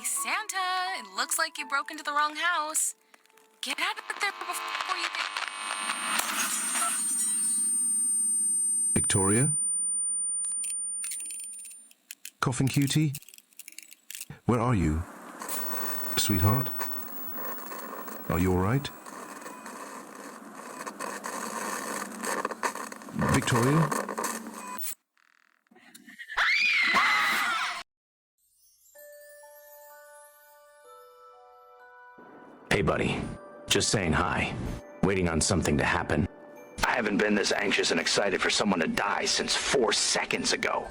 Santa, it looks like you broke into the wrong house. Get out of there before you... Victoria? Coughing cutie? Where are you? Sweetheart? Are you all right? Victoria? Hey, buddy. Just saying hi. Waiting on something to happen. I haven't been this anxious and excited for someone to die since 4 seconds ago.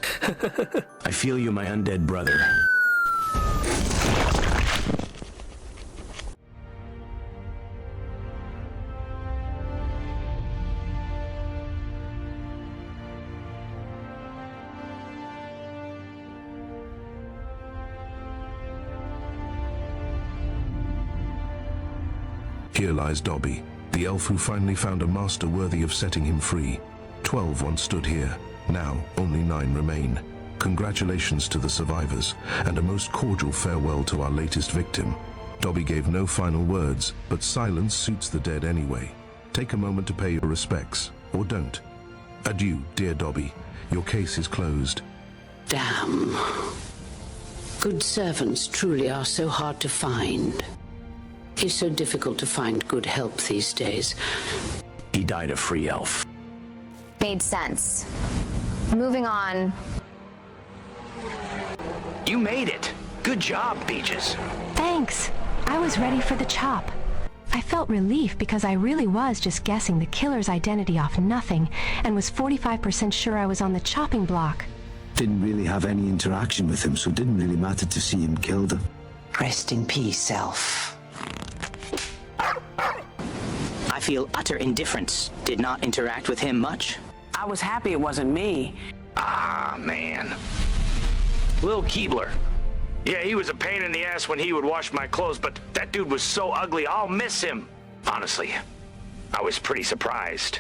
I feel you, my undead brother. Here lies Dobby, the elf who finally found a master worthy of setting him free. 12 once stood here, now only 9 remain. Congratulations to the survivors, and a most cordial farewell to our latest victim. Dobby gave no final words, but silence suits the dead anyway. Take a moment to pay your respects, or don't. Adieu, dear Dobby. Your case is closed. Damn. Good servants truly are so hard to find. It's so difficult to find good help these days. He died a free elf. Made sense. Moving on. You made it. Good job, Peaches. Thanks. I was ready for the chop. I felt relief because I really was just guessing the killer's identity off nothing and was 45% sure I was on the chopping block. Didn't really have any interaction with him, so it didn't really matter to see him killed. Rest in peace, elf. I feel utter indifference. Did not interact with him much. I was happy it wasn't me. Ah, man. Lil Keebler. Yeah, he was a pain in the ass when he would wash my clothes, but that dude was so ugly, I'll miss him. Honestly, I was pretty surprised.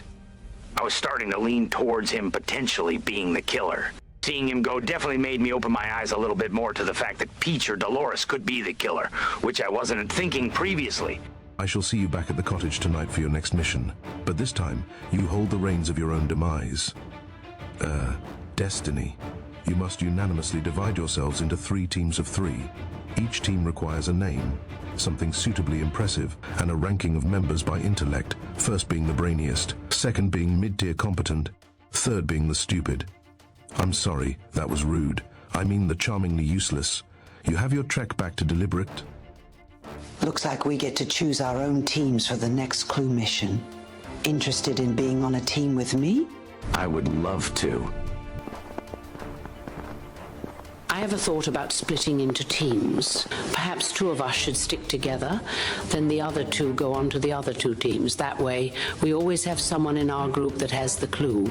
I was starting to lean towards him potentially being the killer. Seeing him go definitely made me open my eyes a little bit more to the fact that Peach or Dolores could be the killer, which I wasn't thinking previously. I shall see you back at the cottage tonight for your next mission, but this time, you hold the reins of your own demise. Destiny. You must unanimously divide yourselves into 3 teams of 3. Each team requires a name, something suitably impressive, and a ranking of members by intellect, first being the brainiest, second being mid-tier competent, third being the stupid. I'm sorry, that was rude. I mean the charmingly useless. You have your trek back to Deliberate. Looks like we get to choose our own teams for the next clue mission. Interested in being on a team with me? I would love to. I have a thought about splitting into teams. Perhaps 2 of us should stick together, then the other 2 go on to the other 2 teams. That way, we always have someone in our group that has the clue.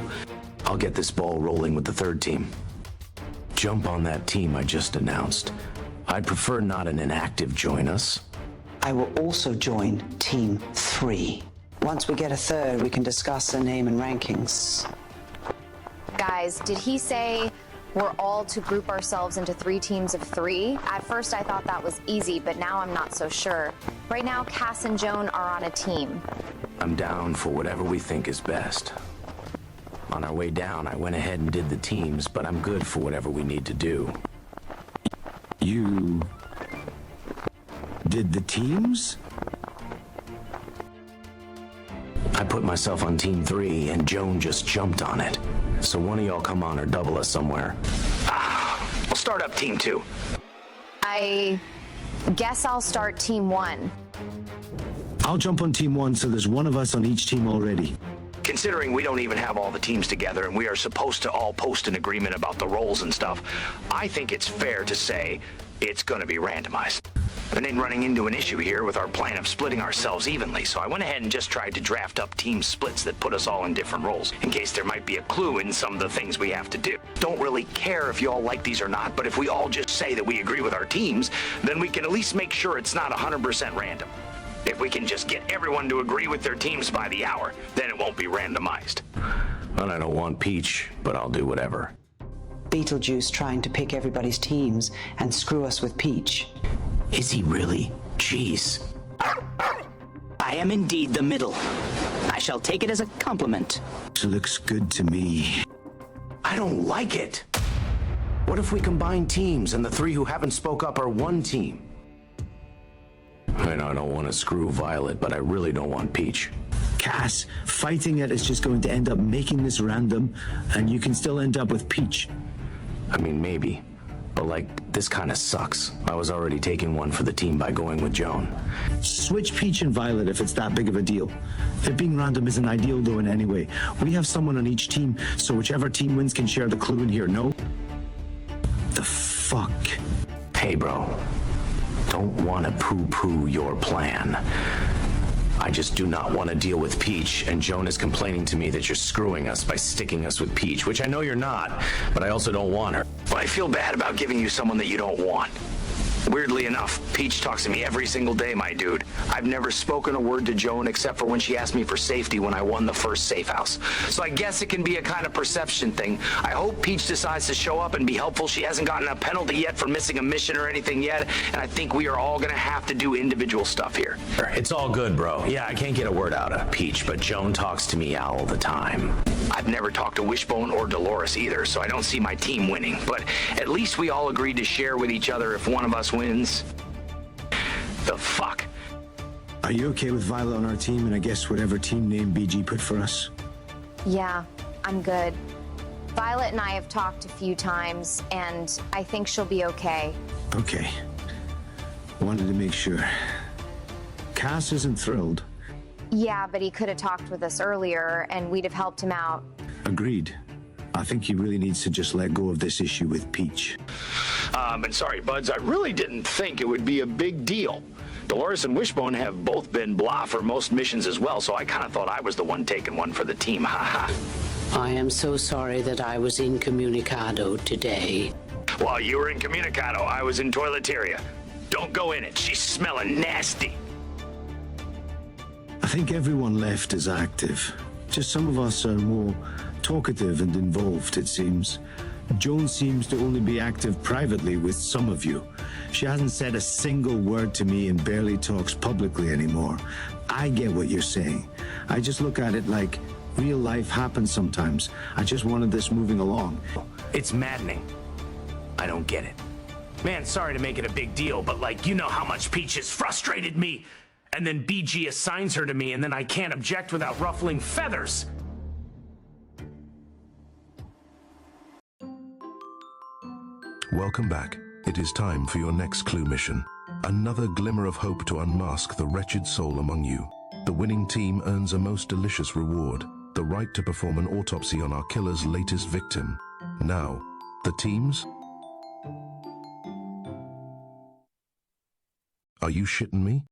I'll get this ball rolling with the 3rd team. Jump on that team I just announced. I'd prefer not an inactive join us. I will also join Team 3. Once we get a 3rd, we can discuss the name and rankings. Guys, did he say we're all to group ourselves into 3 teams of 3? At first I thought that was easy, but now I'm not so sure. Right now, Cass and Joan are on a team. I'm down for whatever we think is best. On our way down, I went ahead and did the teams, but I'm good for whatever we need to do. You did the teams? I put myself on Team 3, and Joan just jumped on it. So one of y'all come on or double us somewhere. I'll start up Team 2. I guess I'll start Team 1. I'll jump on Team 1, so there's 1 of us on each team already. Considering we don't even have all the teams together and we are supposed to all post an agreement about the roles and stuff, I think it's fair to say it's going to be randomized. And then running into an issue here with our plan of splitting ourselves evenly, so I went ahead and just tried to draft up team splits that put us all in different roles, in case there might be a clue in some of the things we have to do. Don't really care if you all like these or not, but if we all just say that we agree with our teams, then we can at least make sure it's not 100% random. If we can just get everyone to agree with their teams by the hour, then it won't be randomized. And I don't want Peach, but I'll do whatever. Beetlejuice trying to pick everybody's teams and screw us with Peach. Is he really? Jeez. I am indeed the middle. I shall take it as a compliment. Looks good to me. I don't like it. What if we combine teams and the three who haven't spoke up are one team? I know I don't want to screw Violet, but I really don't want Peach. Cass, fighting it is just going to end up making this random, and you can still end up with Peach. I mean, maybe. But, like, this kind of sucks. I was already taking one for the team by going with Joan. Switch Peach and Violet if it's that big of a deal. It being random isn't ideal, though, in any way. We have someone on each team, so whichever team wins can share the clue in here, no? The fuck? Hey, bro. Don't want to poo-poo your plan. I just do not want to deal with Peach, and Joan is complaining to me that you're screwing us by sticking us with Peach, which I know you're not, but I also don't want her. But I feel bad about giving you someone that you don't want. Weirdly enough, Peach talks to me every single day, my dude. I've never spoken a word to Joan except for when she asked me for safety when I won the first safe house. So I guess it can be a kind of perception thing. I hope Peach decides to show up and be helpful. She hasn't gotten a penalty yet for missing a mission or anything yet, and I think we are all gonna have to do individual stuff here. It's all good, bro. Yeah, I can't get a word out of Peach, but Joan talks to me all the time. I've never talked to Wishbone or Dolores either, so I don't see my team winning, but at least we all agreed to share with each other if one of us wins. The fuck? Are you okay with Violet on our team, and I guess whatever team name BG put for us? Yeah, I'm good. Violet and I have talked a few times, and I think she'll be okay. Okay. Wanted to make sure. Cass isn't thrilled. Yeah, but he could have talked with us earlier, and we'd have helped him out. Agreed. I think he really needs to just let go of this issue with Peach. And sorry, buds, I really didn't think it would be a big deal. Dolores and Wishbone have both been blah for most missions as well, so I kind of thought I was the one taking one for the team, haha. I am so sorry that I was incommunicado today. While you were incommunicado, I was in toileteria. Don't go in it, she's smelling nasty. I think everyone left is active. Just some of us are more talkative and involved, it seems. Joan seems to only be active privately with some of you. She hasn't said a single word to me and barely talks publicly anymore. I get what you're saying. I just look at it like real life happens sometimes. I just wanted this moving along. It's maddening. I don't get it. Man, sorry to make it a big deal, but like, you know how much Peach has frustrated me. And then BG assigns her to me, and then I can't object without ruffling feathers. Welcome back. It is time for your next clue mission. Another glimmer of hope to unmask the wretched soul among you. The winning team earns a most delicious reward, the right to perform an autopsy on our killer's latest victim. Now, the teams? Are you shitting me?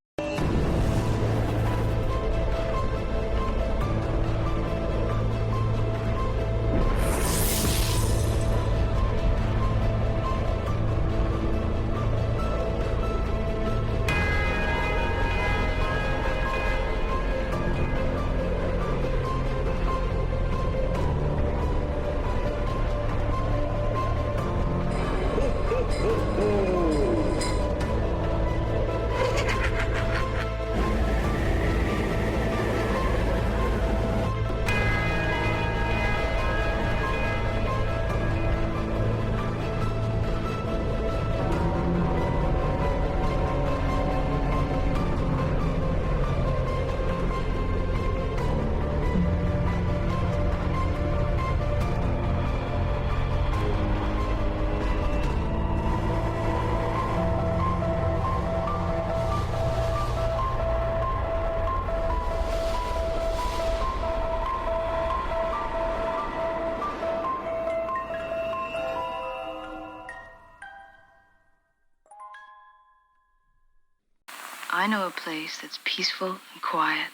I know a place that's peaceful and quiet.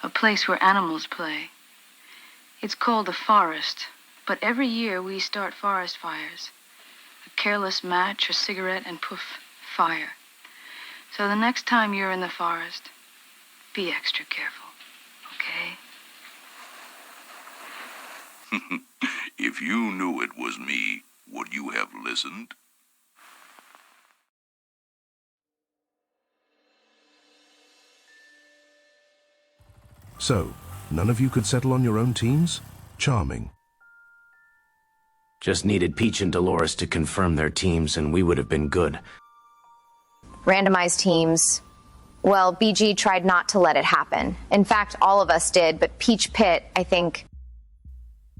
A place where animals play. It's called the forest, but every year we start forest fires. A careless match, a cigarette, and poof, fire. So the next time you're in the forest, be extra careful, okay? If you knew it was me, would you have listened? So, none of you could settle on your own teams? Charming. Just needed Peach and Dolores to confirm their teams and we would have been good. Randomized teams. Well, BG tried not to let it happen. In fact, all of us did, but Peach Pit, I think...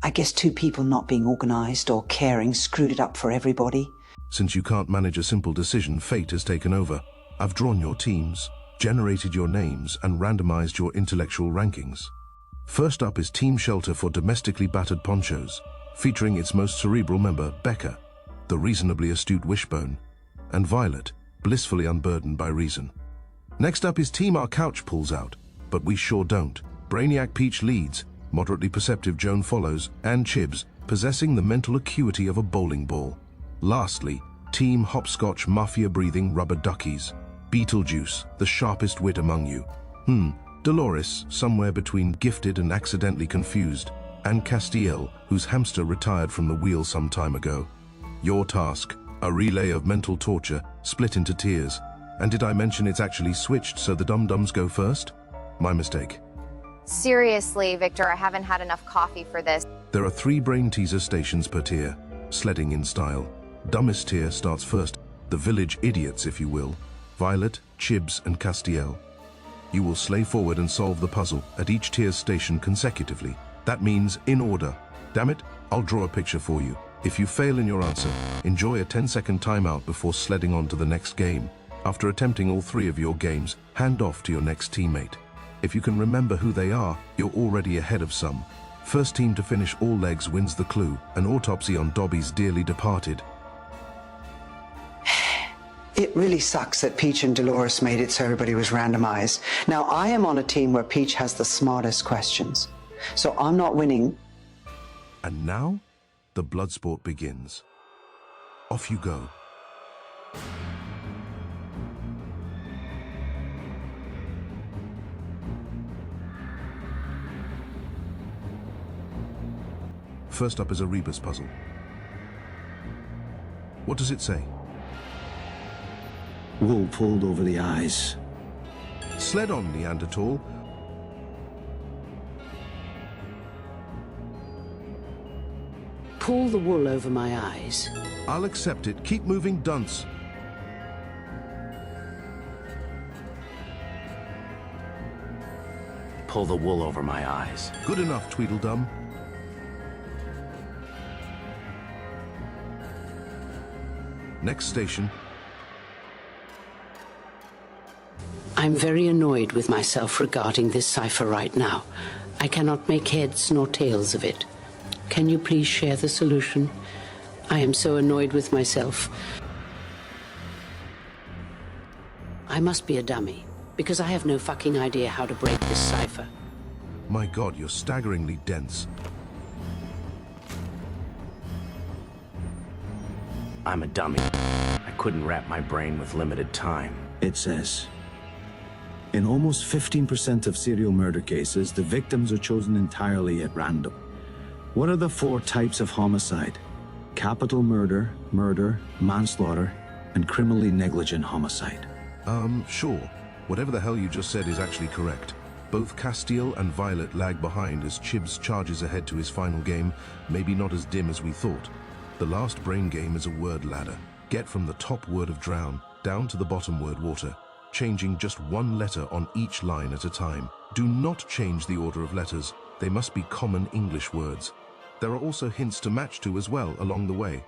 I guess two people not being organized or caring screwed it up for everybody. Since you can't manage a simple decision, fate has taken over. I've drawn your teams, generated your names, and randomized your intellectual rankings. First up is Team Shelter for domestically battered ponchos, featuring its most cerebral member, Becca, the reasonably astute Wishbone, and Violet, blissfully unburdened by reason. Next up is Team Our Couch pulls out, but we sure don't. Brainiac Peach leads, moderately perceptive Joan follows, and Chibs, possessing the mental acuity of a bowling ball. Lastly, Team Hopscotch mafia-breathing rubber duckies. Beetlejuice, the sharpest wit among you. Dolores, somewhere between gifted and accidentally confused, and Castiel, whose hamster retired from the wheel some time ago. Your task, a relay of mental torture, split into tiers. And did I mention it's actually switched so the dum-dums go first? My mistake. Seriously, Victor, I haven't had enough coffee for this. There are 3 brain teaser stations per tier, sledding in style. Dumbest tier starts first, the village idiots if you will, Violet, Chibs and Castiel. You will slay forward and solve the puzzle at each tier's station consecutively. That means in order. Damn it, I'll draw a picture for you. If you fail in your answer, enjoy a 10-second timeout before sledding on to the next game. After attempting all 3 of your games, hand off to your next teammate. If you can remember who they are, you're already ahead of some. First team to finish all legs wins the clue, an autopsy on Dobby's dearly departed. It really sucks that Peach and Dolores made it so everybody was randomized. Now, I am on a team where Peach has the smartest questions, so I'm not winning. And now, the blood sport begins. Off you go. First up is a rebus puzzle. What does it say? Wool pulled over the eyes. Sled on, Neanderthal. Pull the wool over my eyes. I'll accept it. Keep moving, dunce. Pull the wool over my eyes. Good enough, Tweedledum. Next station. I'm very annoyed with myself regarding this cipher right now. I cannot make heads nor tails of it. Can you please share the solution? I am so annoyed with myself. I must be a dummy, because I have no fucking idea how to break this cipher. My God, you're staggeringly dense. I'm a dummy. I couldn't wrap my brain with limited time. It says, in almost 15% of serial murder cases, the victims are chosen entirely at random. What are the 4 types of homicide? Capital murder, murder, manslaughter, and criminally negligent homicide. Sure. Whatever the hell you just said is actually correct. Both Castiel and Violet lag behind as Chibs charges ahead to his final game, maybe not as dim as we thought. The last brain game is a word ladder. Get from the top word of drown down to the bottom word water, changing just 1 letter on each line at a time. Do not change the order of letters. They must be common English words. There are also hints to match to as well along the way.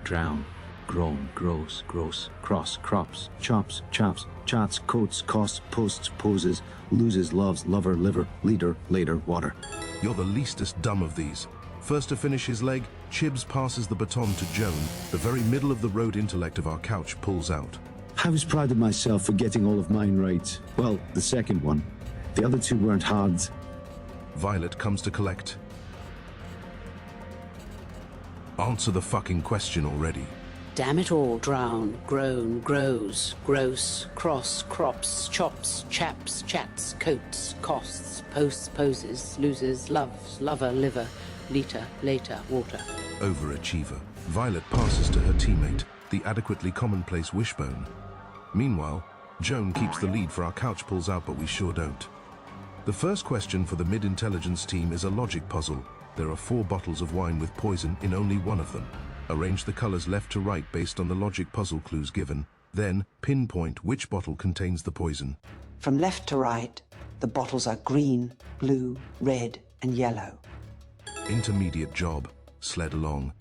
Drown, groan, grows, gross, cross, crops, chops, chops, chats, coats, costs, posts, poses, loses, loves, lover, liver, leader, later, water. You're the leastest dumb of these. First to finish his leg, Chibs passes the baton to Joan. The very middle of the road intellect of our couch pulls out. I was proud of myself for getting all of mine right. Well, the second one. The other 2 weren't hard. Violet comes to collect. Answer the fucking question already. Damn it all, drown, groan, grows, gross, cross, crops, chops, chaps, chats, coats, costs, posts, poses, loses, loves, lover, liver, liter, later, water. Overachiever. Violet passes to her teammate, the adequately commonplace Wishbone. Meanwhile, Joan keeps the lead for our couch pulls out, but we sure don't. The first question for the mid-intelligence team is a logic puzzle. There are 4 bottles of wine with poison in only one of them. Arrange the colors left to right based on the logic puzzle clues given. Then, pinpoint which bottle contains the poison. From left to right, the bottles are green, blue, red, and yellow. Intermediate job. Sled along.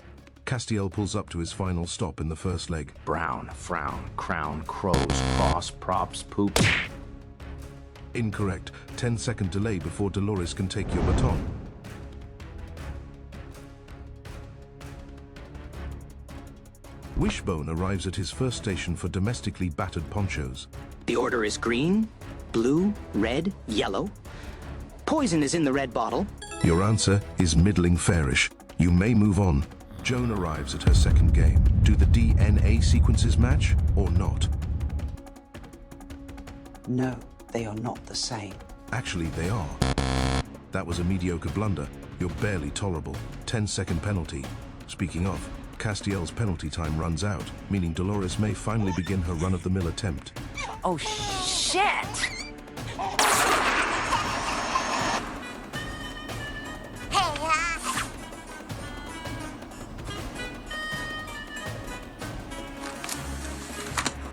Castiel pulls up to his final stop in the first leg. Brown, frown, crown, crows, cross, props, poop. Incorrect. 10-second delay before Dolores can take your baton. Wishbone arrives at his first station for domestically battered ponchos. The order is green, blue, red, yellow. Poison is in the red bottle. Your answer is middling fairish. You may move on. Joan arrives at her second game. Do the DNA sequences match or not? No, they are not the same. Actually, they are. That was a mediocre blunder. You're barely tolerable. 10-second penalty. Speaking of, Castiel's penalty time runs out, meaning Dolores may finally begin her run-of-the-mill attempt. Oh, shit!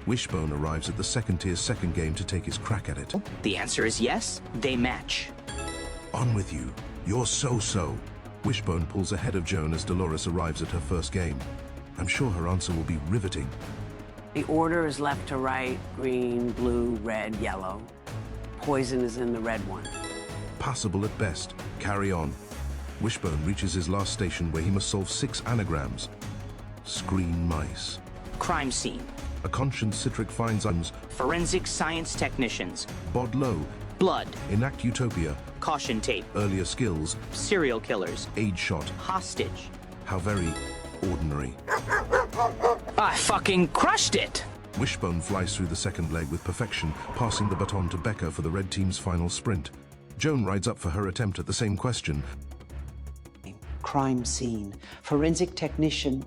Wishbone arrives at the second-tier's second game to take his crack at it. The answer is yes, they match. On with you. You're so-so. Wishbone pulls ahead of Joan as Dolores arrives at her first game. I'm sure her answer will be riveting. The order is left to right, green, blue, red, yellow. Poison is in the red one. Passable at best. Carry on. Wishbone reaches his last station where he must solve 6 anagrams. Screen mice. Crime scene. A conscience citric finds items. Forensic science technicians. Bod low. Blood. Enact utopia. Caution tape. Earlier skills. Serial killers. Age shot. Hostage. How very ordinary. I fucking crushed it! Wishbone flies through the second leg with perfection, passing the baton to Becca for the red team's final sprint. Joan rides up for her attempt at the same question. Crime scene. Forensic technician.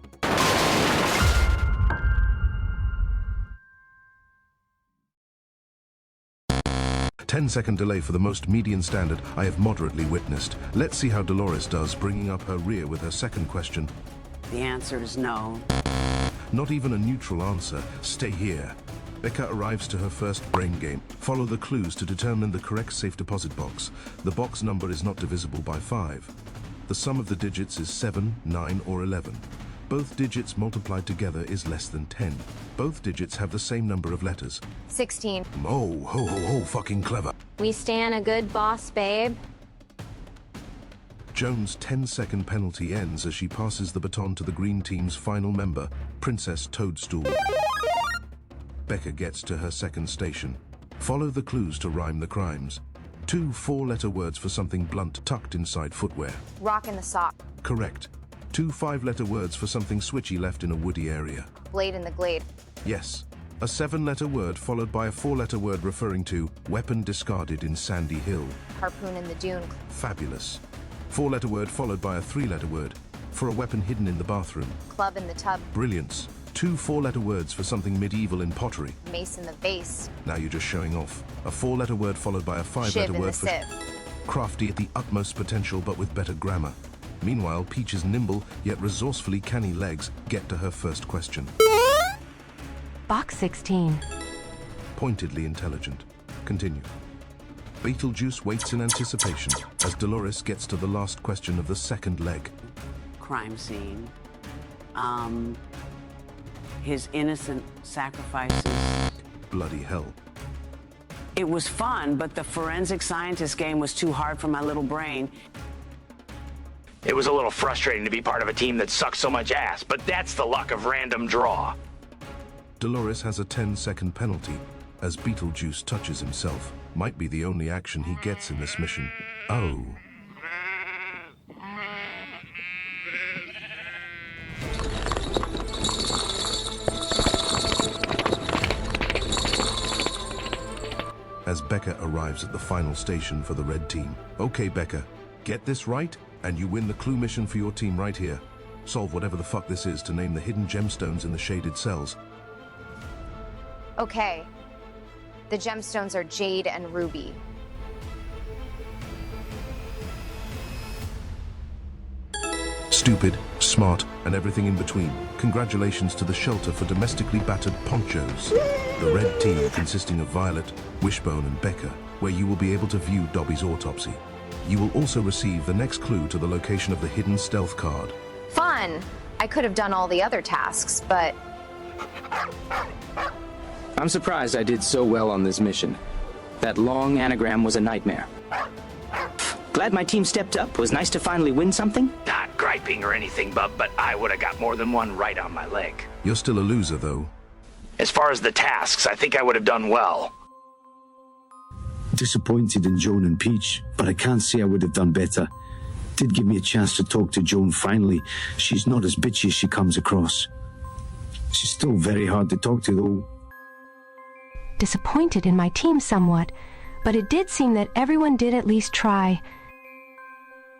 10-second delay for the most median standard I have moderately witnessed. Let's see how Dolores does, bringing up her rear with her second question. The answer is no. Not even a neutral answer. Stay here. Becca arrives to her first brain game. Follow the clues to determine the correct safe deposit box. The box number is not divisible by 5. The sum of the digits is 7, 9, or 11. Both digits multiplied together is less than 10. Both digits have the same number of letters. 16. Oh, ho, fucking clever. We stan a good boss, babe. Joan's 10-second penalty ends as she passes the baton to the green team's final member, Princess Toadstool. Becca gets to her second station. Follow the clues to rhyme the crimes. 2 4-letter words for something blunt tucked inside footwear. Rock in the sock. Correct. 2 5-letter words for something switchy left in a woody area. Blade in the glade. Yes. A 7-letter word followed by a 4-letter word referring to weapon discarded in Sandy Hill. Harpoon in the dune. Fabulous. 4-letter word followed by a 3-letter word for a weapon hidden in the bathroom. Club in the tub. Brilliance. 2 4-letter words for something medieval in pottery. Mace in the vase. Now you're just showing off. A 4-letter word followed by a 5-letter word for crafty at the utmost potential but with better grammar. Meanwhile, Peach's nimble yet resourcefully canny legs get to her first question. Box 16. Pointedly intelligent. Continue. Beetlejuice waits in anticipation as Dolores gets to the last question of the second leg. Crime scene. His innocent sacrifices. Bloody hell. It was fun, but the forensic scientist game was too hard for my little brain. It was a little frustrating to be part of a team that sucks so much ass, but that's the luck of random draw. Dolores has a 10-second penalty as Beetlejuice touches himself. Might be the only action he gets in this mission. Oh. As Becca arrives at the final station for the red team. Okay, Becca, get this right, and you win the clue mission for your team right here. Solve whatever the fuck this is to name the hidden gemstones in the shaded cells. Okay. The gemstones are jade and ruby. Stupid, smart, and everything in between. Congratulations to the shelter for domestically battered ponchos. The red team consisting of Violet, Wishbone, and Becca, where you will be able to view Dobby's autopsy. You will also receive the next clue to the location of the hidden stealth card. Fun. I could have done all the other tasks, but... I'm surprised I did so well on this mission. That long anagram was a nightmare. Glad my team stepped up. Was nice to finally win something. Not griping or anything, bub, but I would have got more than one right on my leg. You're still a loser, though. As far as the tasks, I think I would have done well. Disappointed in Joan and Peach, but I can't say I would have done better. Did give me a chance to talk to Joan finally. She's not as bitchy as she comes across. She's still very hard to talk to, though. Disappointed in my team somewhat, but it did seem that everyone did at least try.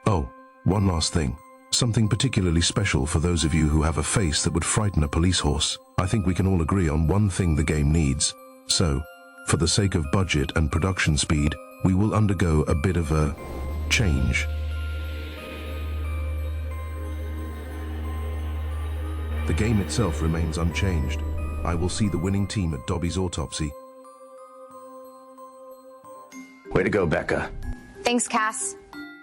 Oh, one last thing. Something particularly special for those of you who have a face that would frighten a police horse. I think we can all agree on one thing the game needs. So, for the sake of budget and production speed, we will undergo a bit of a change. The game itself remains unchanged. I will see the winning team at Dobby's autopsy. Way to go, Becca. Thanks, Cass.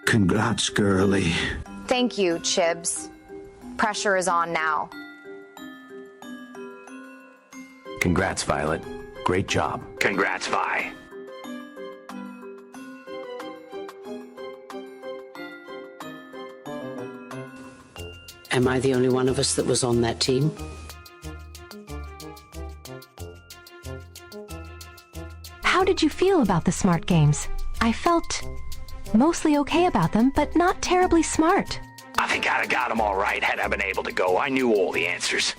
Congrats, girlie. Thank you, Chibs. Pressure is on now. Congrats, Violet. Great job. Congrats, Vi. Am I the only one of us that was on that team? How did you feel about the smart games? I felt mostly okay about them, but not terribly smart. I think I'd have got them all right had I been able to go. I knew all the answers.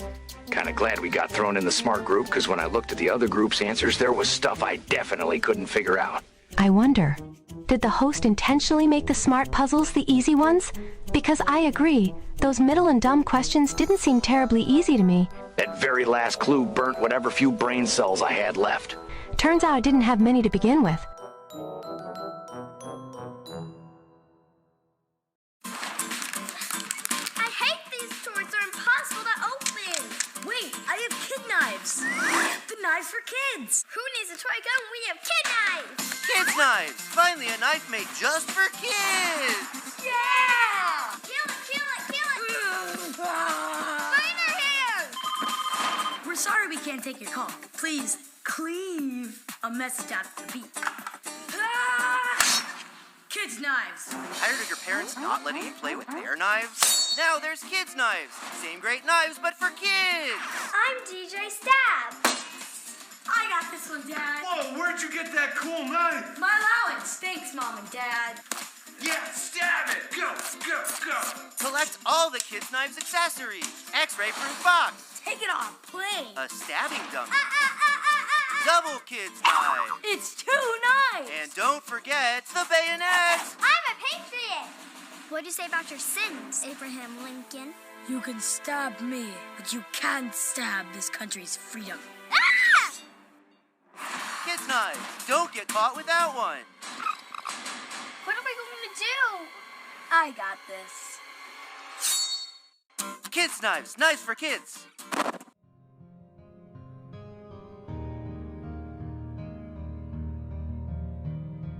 Kind of glad we got thrown in the smart group, because when I looked at the other group's answers, there was stuff I definitely couldn't figure out. I wonder, did the host intentionally make the smart puzzles the easy ones? Because I agree, those middle and dumb questions didn't seem terribly easy to me. That very last clue burnt whatever few brain cells I had left. Turns out I didn't have many to begin with. I hate these toys. They're impossible to open. Wait, I have kid knives. The knives for kids. Who needs a toy gun when we have kid knives? Kids knives. Finally a knife made just for kids. Yeah! Kill it, kill it, kill it. Spider hands. We're sorry we can't take your call. Please, cleave a message out of the beat. Kids' knives. Tired of your parents not letting you play with their knives? Now there's kids' knives. Same great knives, but for kids. I'm DJ Stab. I got this one, Dad. Whoa, where'd you get that cool knife? My allowance. Thanks, Mom and Dad. Yeah, stab it. Go, go, go. Collect all the kids' knives accessories. X-ray proof box. Take it off, plain. A stabbing dummy. Double kids' knife. It's 2 knives. And don't forget the bayonet. I'm a patriot. What'd you say about your sins, Abraham Lincoln? You can stab me, but you can't stab this country's freedom. Ah! Kids' knives. Don't get caught without one. What are we going to do? I got this. Kids' knives. Knives for kids.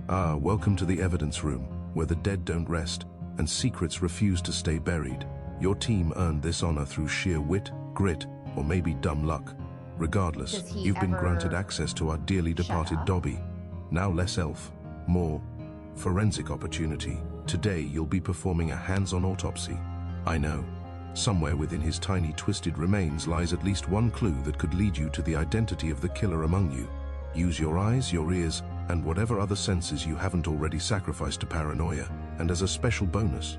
Ah, welcome to the evidence room, where the dead don't rest, and secrets refuse to stay buried. Your team earned this honor through sheer wit, grit, or maybe dumb luck. Regardless, you've been granted access to our dearly departed Dobby. Now less elf, more forensic opportunity. Today you'll be performing a hands-on autopsy. I know, somewhere within his tiny twisted remains lies at least one clue that could lead you to the identity of the killer among you. Use your eyes, your ears, and whatever other senses you haven't already sacrificed to paranoia. And as a special bonus,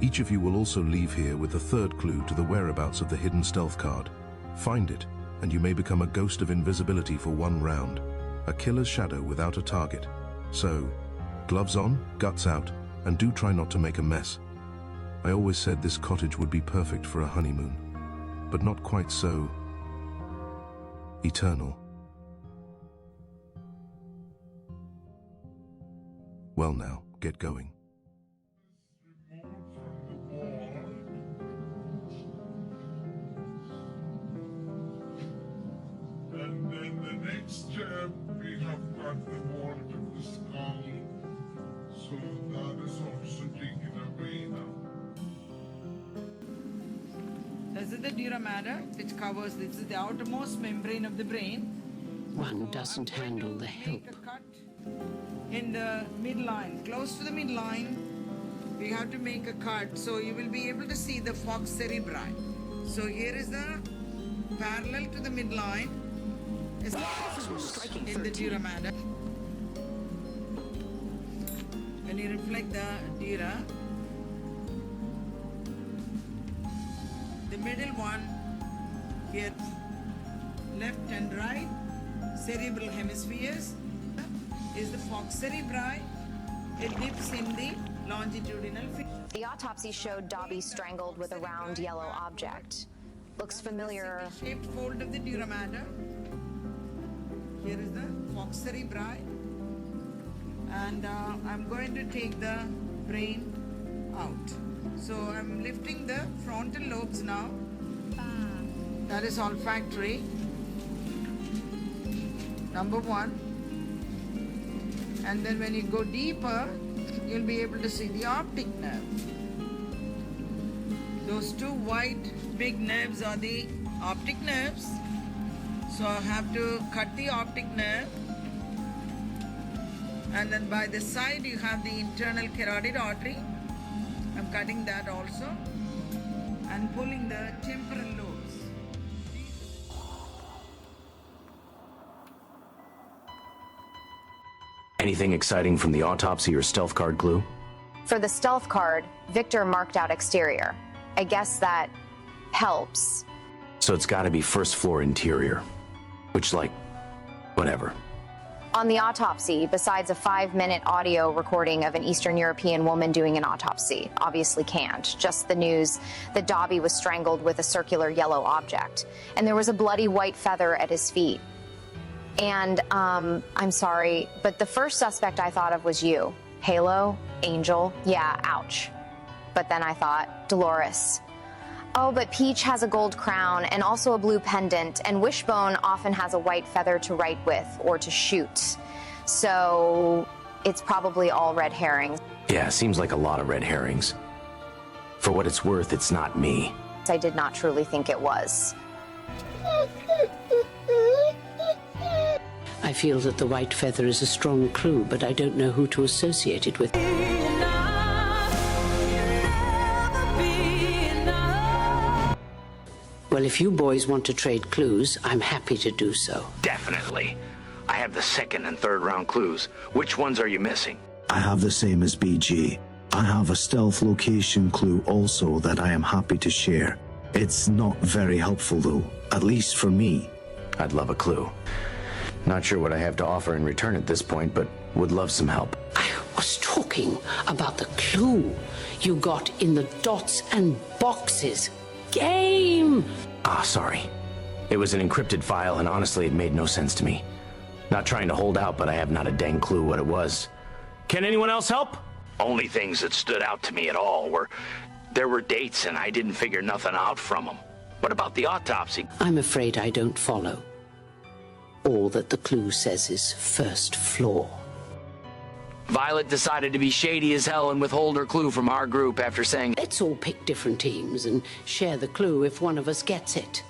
each of you will also leave here with the third clue to the whereabouts of the hidden stealth card. Find it, and you may become a ghost of invisibility for 1 round, a killer's shadow without a target. So, gloves on, guts out, and do try not to make a mess. I always said this cottage would be perfect for a honeymoon, but not quite so eternal. Well now, get going. Next step, we have got the vault of the skull. So that is also taken away now. This is the dura mater, which covers, this is the outermost membrane of the brain. One doesn't handle the help. In the midline, close to the midline, we have to make a cut so you will be able to see the fox cerebri. So here is the parallel to the midline is in the dura mater. When you reflect the dura, the middle one here, left and right cerebral hemispheres is the fox cerebri. It dips in the longitudinal field. The autopsy showed Dobby strangled with a round yellow object. Looks familiar. Shaped fold of the dura mater. Here is the fox cerebri. And I'm going to take the brain out. So I'm lifting the frontal lobes now. That is olfactory. Number one. And then when you go deeper, you'll be able to see the optic nerve. Those two white big nerves are the optic nerves. So I have to cut the optic nerve. And then by the side you have the internal carotid artery. I'm cutting that also. And pulling the temporal lobes. Anything exciting from the autopsy or stealth card clue? For the stealth card, Victor marked out exterior. I guess that helps. So it's gotta be first floor interior. Which, like, whatever. On the autopsy, besides a 5-minute audio recording of an Eastern European woman doing an autopsy, obviously can't, just the news that Dobby was strangled with a circular yellow object. And there was a bloody white feather at his feet. And, I'm sorry, but the first suspect I thought of was you. Halo, Angel, yeah, ouch. But then I thought, Dolores. Oh, but Peach has a gold crown and also a blue pendant, and Wishbone often has a white feather to write with or to shoot. So it's probably all red herrings. Yeah, seems like a lot of red herrings. For what it's worth, it's not me. I did not truly think it was. I feel that the white feather is a strong clue, but I don't know who to associate it with. Well, if you boys want to trade clues, I'm happy to do so. Definitely. I have the second and third round clues. Which ones are you missing? I have the same as BG. I have a stealth location clue also that I am happy to share. It's not very helpful though, at least for me. I'd love a clue. Not sure what I have to offer in return at this point, but would love some help. I was talking about the clue you got in the dots and boxes game. Ah, sorry. It was an encrypted file, and honestly, it made no sense to me. Not trying to hold out, but I have not a dang clue what it was. Can anyone else help? Only things that stood out to me at all were there were dates and I didn't figure nothing out from them. What about the autopsy? I'm afraid I don't follow. All that the clue says is first floor. Violet decided to be shady as hell and withhold her clue from our group after saying, let's all pick different teams and share the clue if one of us gets it.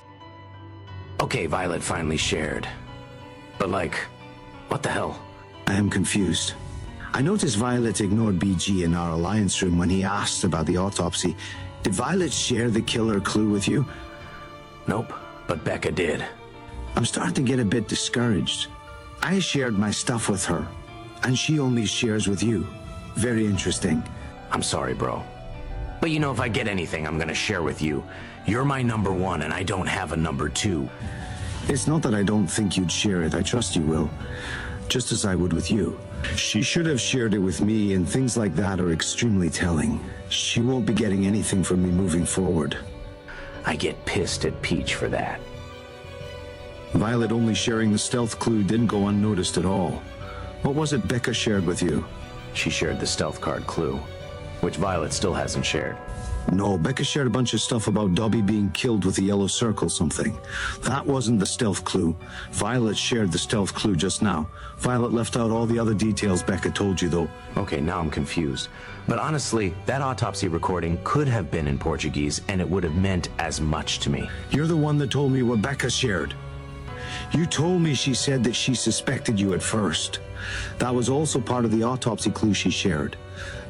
Okay, Violet finally shared. But like, what the hell? I am confused. I noticed Violet ignored BG in our alliance room when he asked about the autopsy. Did Violet share the killer clue with you? Nope, but Becca did. I'm starting to get a bit discouraged. I shared my stuff with her, and she only shares with you. Very interesting. I'm sorry, bro. But you know, if I get anything, I'm gonna share with you. You're my number one, and I don't have a number two. It's not that I don't think you'd share it. I trust you will. Just as I would with you. She should have shared it with me, and things like that are extremely telling. She won't be getting anything from me moving forward. I get pissed at Peach for that. Violet only sharing the stealth clue didn't go unnoticed at all. What was it Becca shared with you? She shared the stealth card clue, which Violet still hasn't shared. No, Becca shared a bunch of stuff about Dobby being killed with a yellow circle something. That wasn't the stealth clue. Violet shared the stealth clue just now. Violet left out all the other details Becca told you, though. Okay, now I'm confused. But honestly, that autopsy recording could have been in Portuguese, and it would have meant as much to me. You're the one that told me what Becca shared. You told me she said that she suspected you at first. That was also part of the autopsy clue she shared.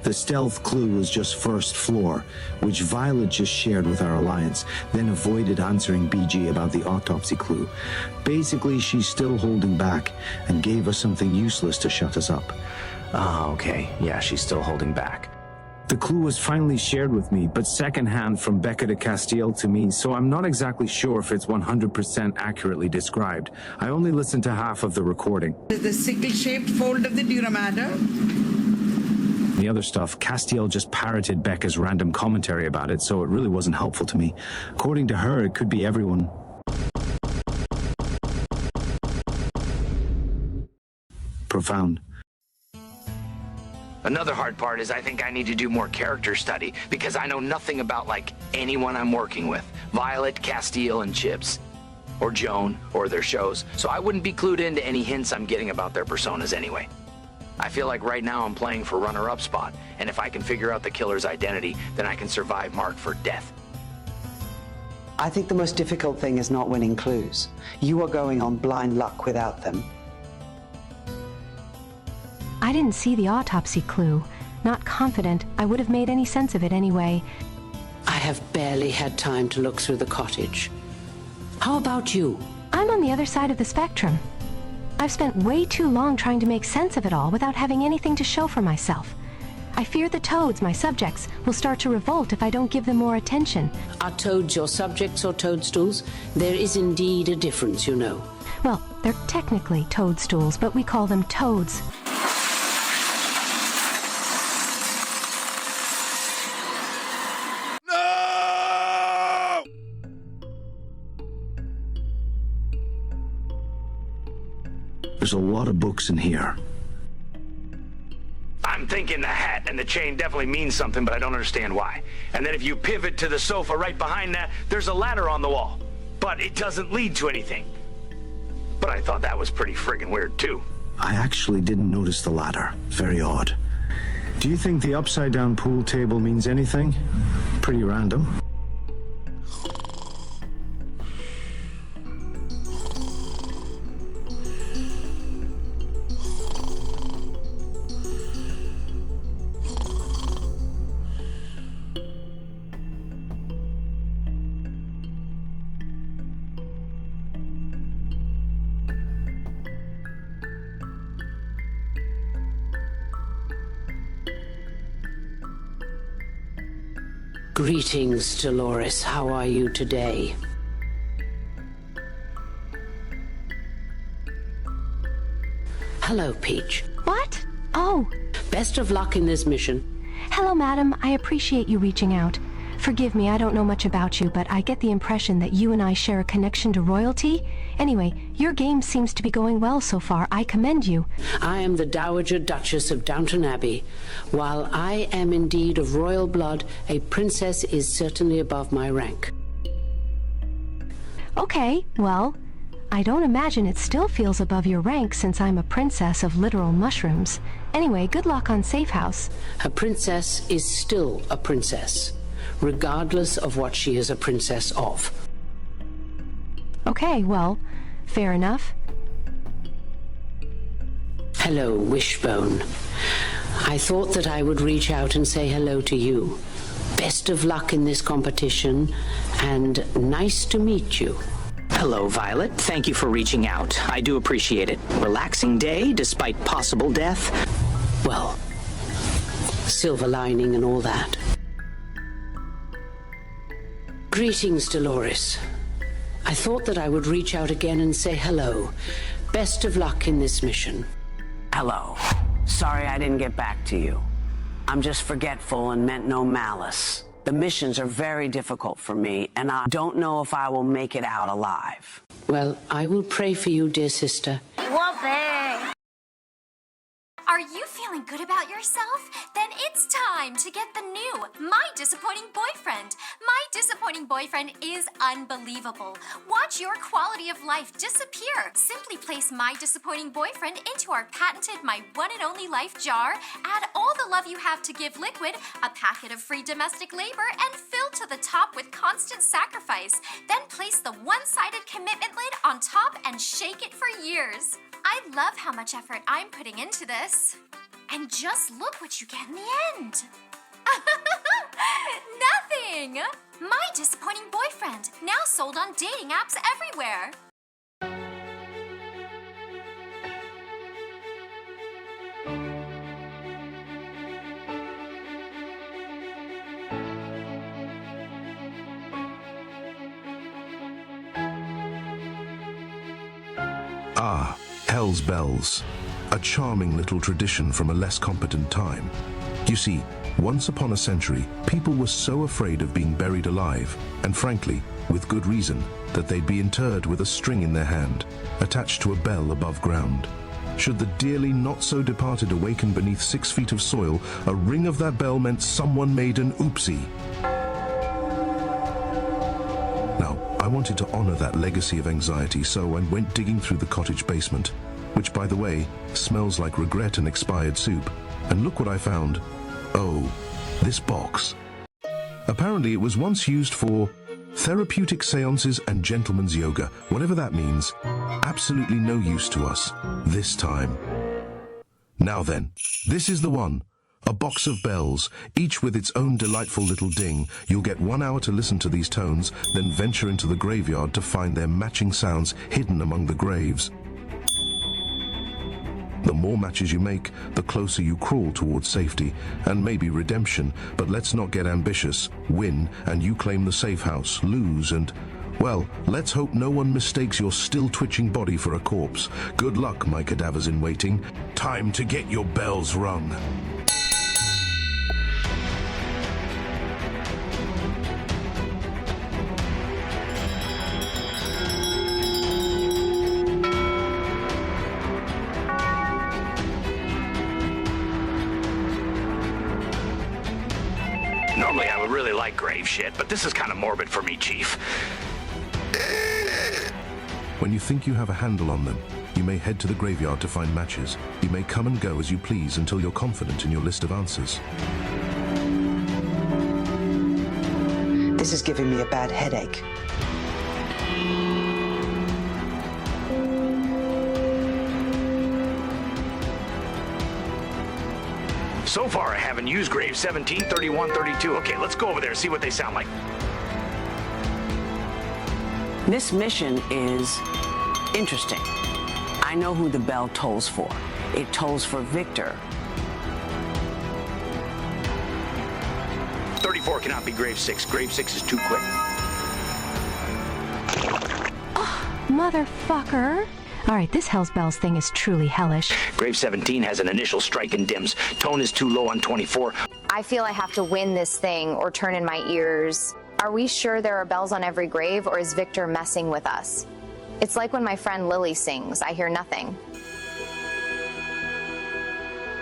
The stealth clue was just first floor, which Violet just shared with our alliance, then avoided answering BG about the autopsy clue. Basically, she's still holding back and gave us something useless to shut us up. Ah, okay. Yeah, she's still holding back. The clue was finally shared with me, but secondhand from Becca de Castiel to me, so I'm not exactly sure if it's 100% accurately described. I only listened to half of the recording. The sickle-shaped fold of the duramatter. The other stuff, Castiel just parroted Becca's random commentary about it, so it really wasn't helpful to me. According to her, it could be everyone. Profound. Another hard part is I think I need to do more character study because I know nothing about, like, anyone I'm working with. Violet, Castile, and Chips. Or Joan, or their shows. So I wouldn't be clued into any hints I'm getting about their personas anyway. I feel like right now I'm playing for runner-up spot, and if I can figure out the killer's identity, then I can survive Mark for death. I think the most difficult thing is not winning clues. You are going on blind luck without them. I didn't see the autopsy clue. Not confident I would have made any sense of it anyway. I have barely had time to look through the cottage. How about you? I'm on the other side of the spectrum. I've spent way too long trying to make sense of it all without having anything to show for myself. I fear the toads, my subjects, will start to revolt if I don't give them more attention. Are toads your subjects or toadstools? There is indeed a difference, you know. Well, they're technically toadstools, but we call them toads. There's a lot of books in here. I'm thinking the hat and the chain definitely means something, but I don't understand why. And then if you pivot to the sofa right behind that, there's a ladder on the wall. But it doesn't lead to anything. But I thought that was pretty friggin' weird, too. I actually didn't notice the ladder. Very odd. Do you think the upside-down pool table means anything? Pretty random. Greetings, Dolores. How are you today? Hello, Peach. What? Oh. Best of luck in this mission. Hello, madam. I appreciate you reaching out. Forgive me, I don't know much about you, but I get the impression that you and I share a connection to royalty. Anyway, your game seems to be going well so far. I commend you. I am the Dowager Duchess of Downton Abbey. While I am indeed of royal blood, a princess is certainly above my rank. Okay, well, I don't imagine it still feels above your rank since I'm a princess of literal mushrooms. Anyway, good luck on Safe House. A princess is still a princess, regardless of what she is a princess of. Okay, well, fair enough. Hello, Wishbone. I thought that I would reach out and say hello to you. Best of luck in this competition, and nice to meet you. Hello, Violet. Thank you for reaching out. I do appreciate it. Relaxing day, despite possible death? Well, silver lining and all that. Greetings, Dolores. I thought that I would reach out again and say hello. Best of luck in this mission. Hello. Sorry I didn't get back to you. I'm just forgetful and meant no malice. The missions are very difficult for me, and I don't know if I will make it out alive. Well, I will pray for you, dear sister. Whoopee! Are you feeling good about yourself? Then it's time to get the new My Disappointing Boyfriend. My Disappointing Boyfriend is unbelievable. Watch your quality of life disappear. Simply place My Disappointing Boyfriend into our patented My One and Only Life jar, add all the love you have to give liquid, a packet of free domestic labor, and fill to the top with constant sacrifice. Then place the one-sided commitment lid on top and shake it for years. I love how much effort I'm putting into this. And just look what you get in the end. Nothing! My Disappointing Boyfriend, now sold on dating apps everywhere. Ah, Hell's Bells. A charming little tradition from a less competent time. You see, once upon a century, people were so afraid of being buried alive, and frankly, with good reason, that they'd be interred with a string in their hand, attached to a bell above ground. Should the dearly not-so-departed awaken beneath 6 feet of soil, a ring of that bell meant someone made an oopsie. Now, I wanted to honor that legacy of anxiety, so I went digging through the cottage basement, which, by the way, smells like regret and expired soup. And look what I found. Oh, this box. Apparently it was once used for therapeutic seances and gentleman's yoga, whatever that means. Absolutely no use to us, this time. Now then, this is the one. A box of bells, each with its own delightful little ding. You'll get 1 hour to listen to these tones, then venture into the graveyard to find their matching sounds hidden among the graves. The more matches you make, the closer you crawl towards safety, and maybe redemption, but let's not get ambitious. Win, and you claim the safe house. Lose, and, well, let's hope no one mistakes your still twitching body for a corpse. Good luck, my cadavers in waiting. Time to get your bells rung. Normally I would really like grave shit, but this is kind of morbid for me, Chief. When you think you have a handle on them, you may head to the graveyard to find matches. You may come and go as you please until you're confident in your list of answers. This is giving me a bad headache. So far, I haven't used grave 17, 31, 32. Okay, let's go over there and see what they sound like. This mission is interesting. I know who the bell tolls for. It tolls for Victor. 34 cannot be grave 6. Grave 6 is too quick. Motherfucker. All right, this Hell's Bells thing is truly hellish. Grave 17 has an initial strike and dims. Tone is too low on 24. I feel I have to win this thing or turn in my ears. Are we sure there are bells on every grave, or is Victor messing with us? It's like when my friend Lily sings. I hear nothing.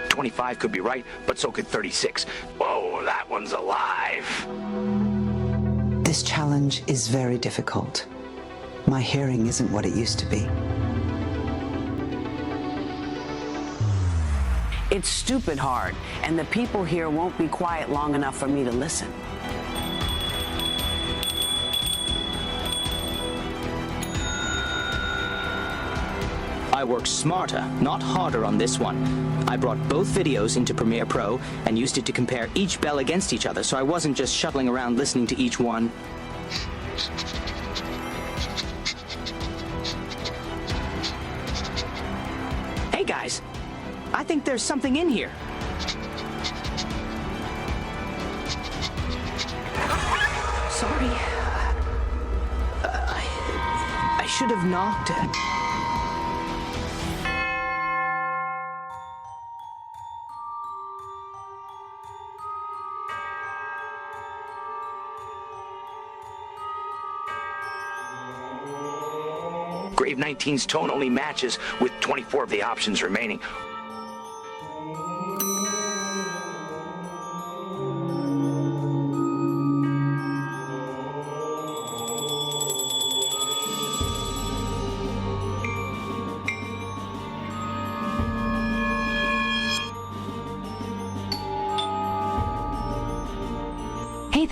25 could be right, but so could 36. Whoa, that one's alive. This challenge is very difficult. My hearing isn't what it used to be. It's stupid hard, and the people here won't be quiet long enough for me to listen. I worked smarter, not harder on this one. I brought both videos into Premiere Pro and used it to compare each bell against each other, so I wasn't just shuttling around listening to each one. Hey guys, I think there's something in here. Sorry. I should have knocked. Grave 19's tone only matches with 24 of the options remaining.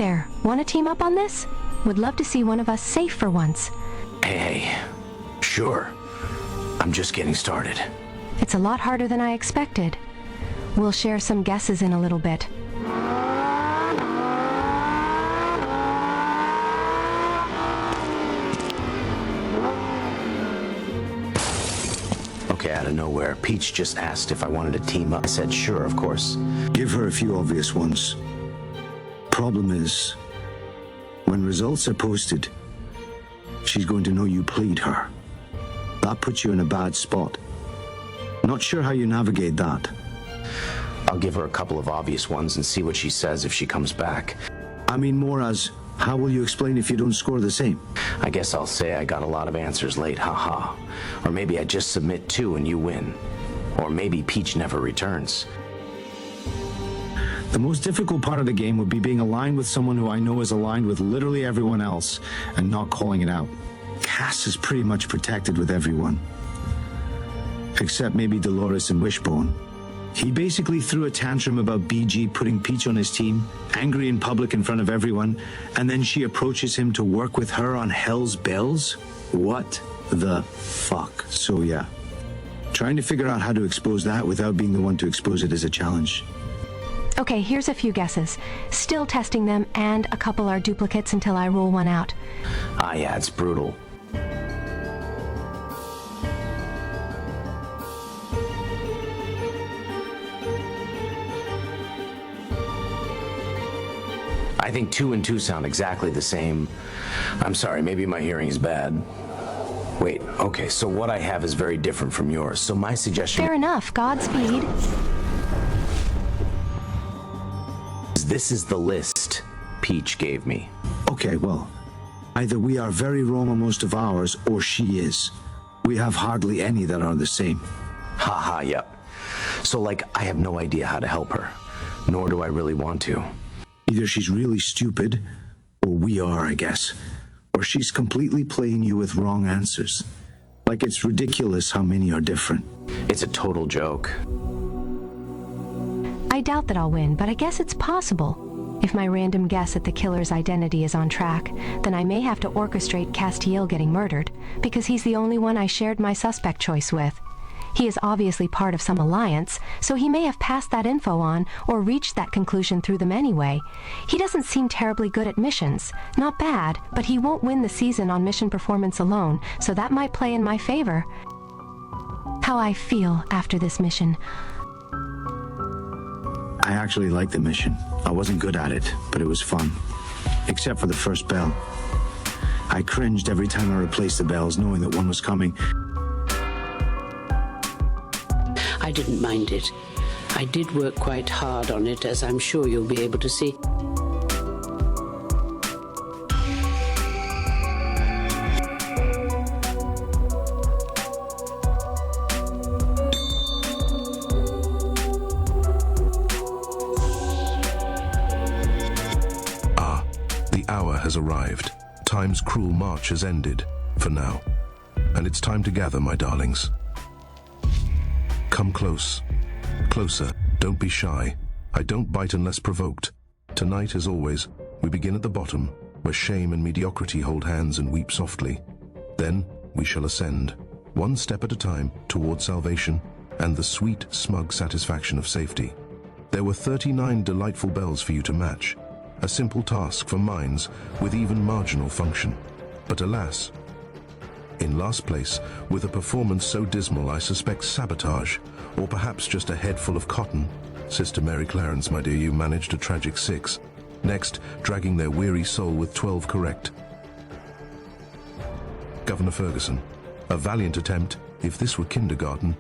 there. Want to team up on this? Would love to see one of us safe for once. Hey, sure. I'm just getting started. It's a lot harder than I expected. We'll share some guesses in a little bit. Okay, out of nowhere, Peach just asked if I wanted to team up. I said sure, of course. Give her a few obvious ones. Problem is, when results are posted, she's going to know you played her. That puts you in a bad spot. Not sure how you navigate that. I'll give her a couple of obvious ones and see what she says if she comes back. I mean more as, how will you explain if you don't score the same? I guess I'll say I got a lot of answers late, haha. Or maybe I just submit 2 and you win. Or maybe Peach never returns. The most difficult part of the game would be being aligned with someone who I know is aligned with literally everyone else and not calling it out. Cass is pretty much protected with everyone. Except maybe Dolores and Wishbone. He basically threw a tantrum about BG putting Peach on his team, angry in public in front of everyone, and then she approaches him to work with her on Hell's Bells? What the fuck? So yeah, trying to figure out how to expose that without being the one to expose it is a challenge. Okay, here's a few guesses. Still testing them, and a couple are duplicates until I roll one out. Ah yeah, it's brutal. I think 2 and 2 sound exactly the same. I'm sorry, maybe my hearing is bad. Wait, okay, so what I have is very different from yours. So my suggestion... Fair enough, Godspeed. This is the list Peach gave me. Okay, well, either we are very wrong on most of ours, or she is. We have hardly any that are the same. Haha, yep. So, like, I have no idea how to help her. Nor do I really want to. Either she's really stupid, or we are, I guess. Or she's completely playing you with wrong answers. Like it's ridiculous how many are different. It's a total joke. I doubt that I'll win, but I guess it's possible. If my random guess at the killer's identity is on track, then I may have to orchestrate Castiel getting murdered, because he's the only one I shared my suspect choice with. He is obviously part of some alliance, so he may have passed that info on or reached that conclusion through them anyway. He doesn't seem terribly good at missions. Not bad, but he won't win the season on mission performance alone, so that might play in my favor. How I feel after this mission. I actually liked the mission. I wasn't good at it, but it was fun. Except for the first bell. I cringed every time I replaced the bells, knowing that one was coming. I didn't mind it. I did work quite hard on it, as I'm sure you'll be able to see. Ah, the hour has arrived. Time's cruel march has ended, for now. And it's time to gather, my darlings. Come close. Closer. Don't be shy. I don't bite unless provoked. Tonight, as always, we begin at the bottom, where shame and mediocrity hold hands and weep softly. Then we shall ascend, one step at a time, toward salvation and the sweet, smug satisfaction of safety. There were 39 delightful bells for you to match, a simple task for minds with even marginal function. But alas, in last place, with a performance so dismal I suspect sabotage, or perhaps just a head full of cotton. Sister Mary Clarence, my dear, you managed a tragic 6. Next, dragging their weary soul with 12 correct. Governor Ferguson, a valiant attempt, if this were kindergarten.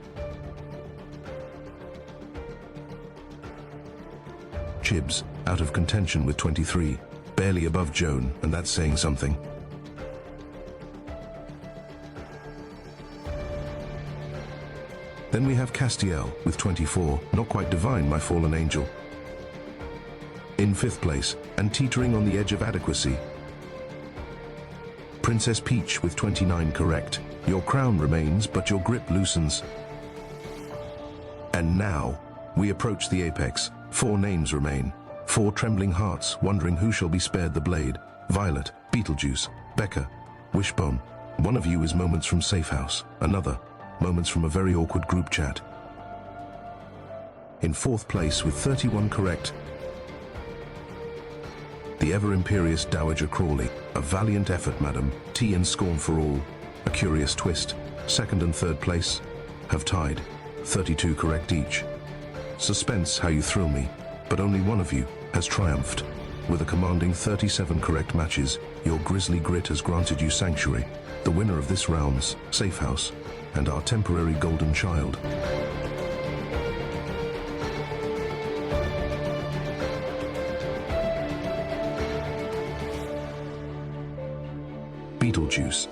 Chibbs, out of contention with 23, barely above Joan, and that's saying something. Then we have Castiel with 24, not quite divine, my fallen angel. In 5th place, and teetering on the edge of adequacy, Princess Peach with 29 correct. Your crown remains, but your grip loosens. And now, we approach the apex. 4 names remain. 4 trembling hearts, wondering who shall be spared the blade. Violet, Beetlejuice, Becca, Wishbone. One of you is moments from safe house. Another, moments from a very awkward group chat. In 4th place with 31 correct, the ever-imperious Dowager Crawley. A valiant effort, madam. Tea and scorn for all. A curious twist. 2nd and 3rd place have tied. 32 correct each. Suspense, how you thrill me. But only one of you has triumphed. With a commanding 37 correct matches, your grisly grit has granted you sanctuary. The winner of this round's safe house, and our temporary golden child. Beetlejuice.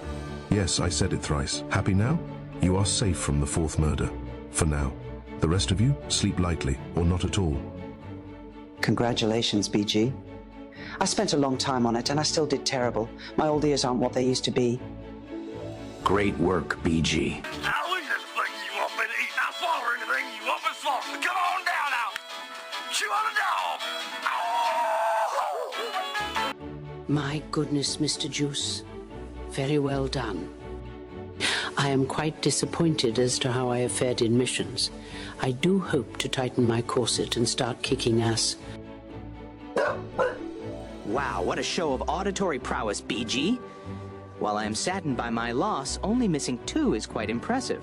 Yes, I said it thrice. Happy now? You are safe from the 4th murder. For now. The rest of you, sleep lightly, or not at all. Congratulations, BG. I spent a long time on it, and I still did terrible. My old ears aren't what they used to be. Great work, BG. I'll eat anything you want me to eat. I'll swallow anything you want me to swallow. Come on down now. Chew on a dog. My goodness, Mr. Juice. Very well done. I am quite disappointed as to how I have fared in missions. I do hope to tighten my corset and start kicking ass. Wow, what a show of auditory prowess, BG. While I am saddened by my loss, only missing 2 is quite impressive.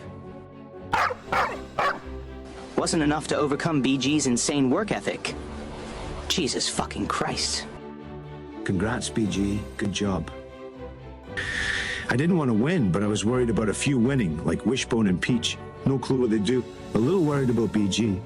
Wasn't enough to overcome BG's insane work ethic. Jesus fucking Christ. Congrats, BG. Good job. I didn't want to win, but I was worried about a few winning, like Wishbone and Peach. No clue what they do. A little worried about BG.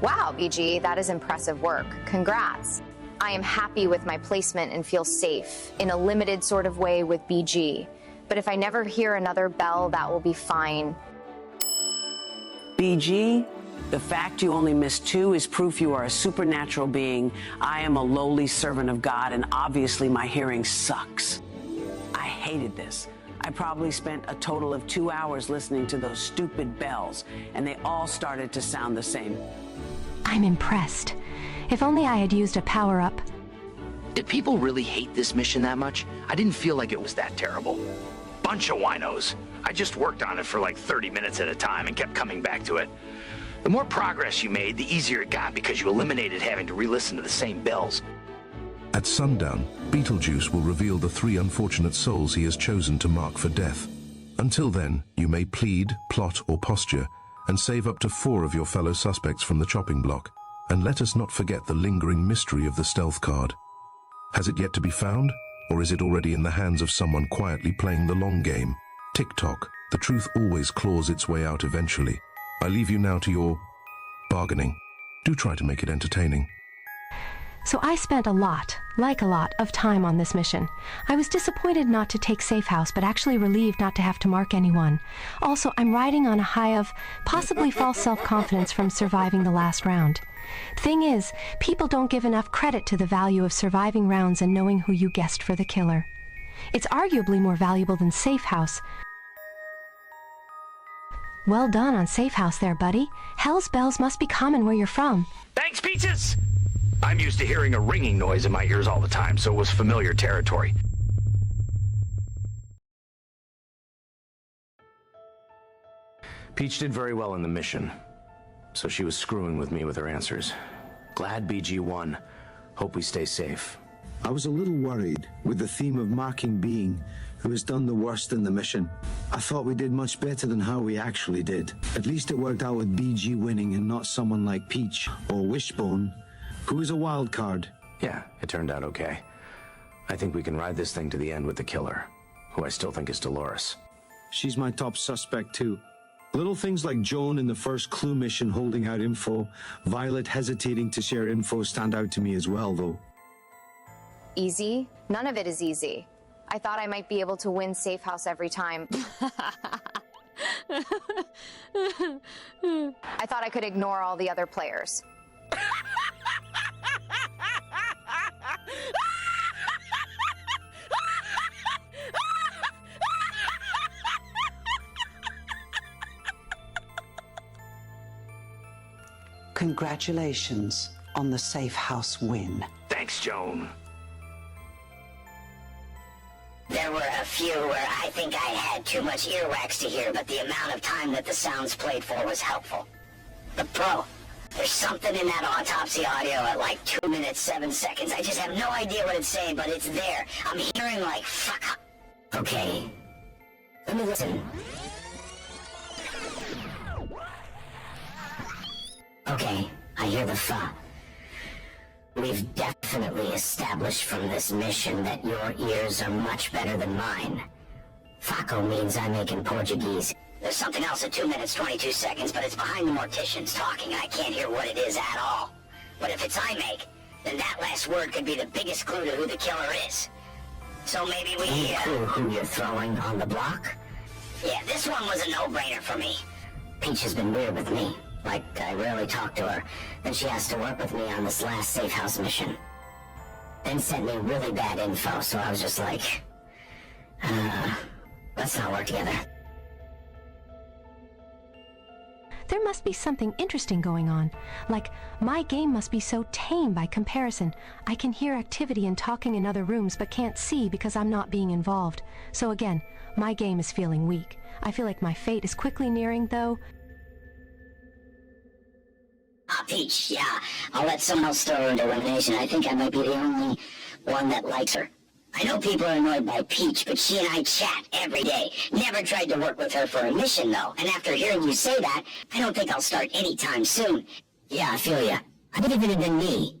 Wow, BG, that is impressive work. Congrats. I am happy with my placement and feel safe, in a limited sort of way with BG. But if I never hear another bell, that will be fine. BG, the fact you only missed 2 is proof you are a supernatural being. I am a lowly servant of God, and obviously my hearing sucks. I hated this. I probably spent a total of 2 hours listening to those stupid bells, and they all started to sound the same. I'm impressed. If only I had used a power-up. Did people really hate this mission that much? I didn't feel like it was that terrible. Bunch of winos. I just worked on it for like 30 minutes at a time and kept coming back to it. The more progress you made, the easier it got because you eliminated having to re-listen to the same bells. At sundown, Beetlejuice will reveal the 3 unfortunate souls he has chosen to mark for death. Until then, you may plead, plot, or posture, and save up to 4 of your fellow suspects from the chopping block. And let us not forget the lingering mystery of the stealth card. Has it yet to be found, or is it already in the hands of someone quietly playing the long game? Tick-tock, the truth always claws its way out eventually. I leave you now to your bargaining. Do try to make it entertaining. So I spent a lot of time on this mission. I was disappointed not to take safe house, but actually relieved not to have to mark anyone. Also, I'm riding on a high of possibly false self-confidence from surviving the last round. Thing is, people don't give enough credit to the value of surviving rounds and knowing who you guessed for the killer. It's arguably more valuable than safe house. Well done on safe house there, buddy. Hell's bells must be common where you're from. Thanks, Peaches! I'm used to hearing a ringing noise in my ears all the time, so it was familiar territory. Peach did very well in the mission, so she was screwing with me with her answers. Glad BG won. Hope we stay safe. I was a little worried with the theme of marking being who has done the worst in the mission. I thought we did much better than how we actually did. At least it worked out with BG winning and not someone like Peach or Wishbone, who is a wild card. Yeah, it turned out okay. I think we can ride this thing to the end with the killer, who I still think is Dolores. She's my top suspect too. Little things like Joan in the first Clue mission holding out info, Violet hesitating to share info stand out to me as well, though. Easy? None of it is easy. I thought I might be able to win safe house every time. I thought I could ignore all the other players. Congratulations. on the safe house win. Thanks, Joan. There were a few where I think I had too much earwax to hear, but the amount of time that the sounds played for was helpful. But bro, there's something in that autopsy audio at like 2 minutes, 7 seconds. I just have no idea what it's saying, but it's there. I'm hearing like, fuck. Okay. Let me listen. Okay, I hear the fa. We've definitely established from this mission that your ears are much better than mine. Faco means I make in Portuguese. There's something else at 2 minutes, 22 seconds, but it's behind the morticians talking, and I can't hear what it is at all. But if it's I make, then that last word could be the biggest clue to who the killer is. So maybe we... Any clue who you're throwing on the block? Yeah, this one was a no-brainer for me. Peach has been weird with me. Like, I rarely talk to her. Then she has to work with me on this last safe house mission. Then sent me really bad info, so I was just like... let's not work together. There must be something interesting going on. Like, my game must be so tame by comparison. I can hear activity and talking in other rooms, but can't see because I'm not being involved. So again, my game is feeling weak. I feel like my fate is quickly nearing, though. Ah, Peach, yeah. I'll let someone else throw her into elimination. I think I might be the only one that likes her. I know people are annoyed by Peach, but she and I chat every day. Never tried to work with her for a mission, though. And after hearing you say that, I don't think I'll start anytime soon. Yeah, I feel ya. I think if it had been me,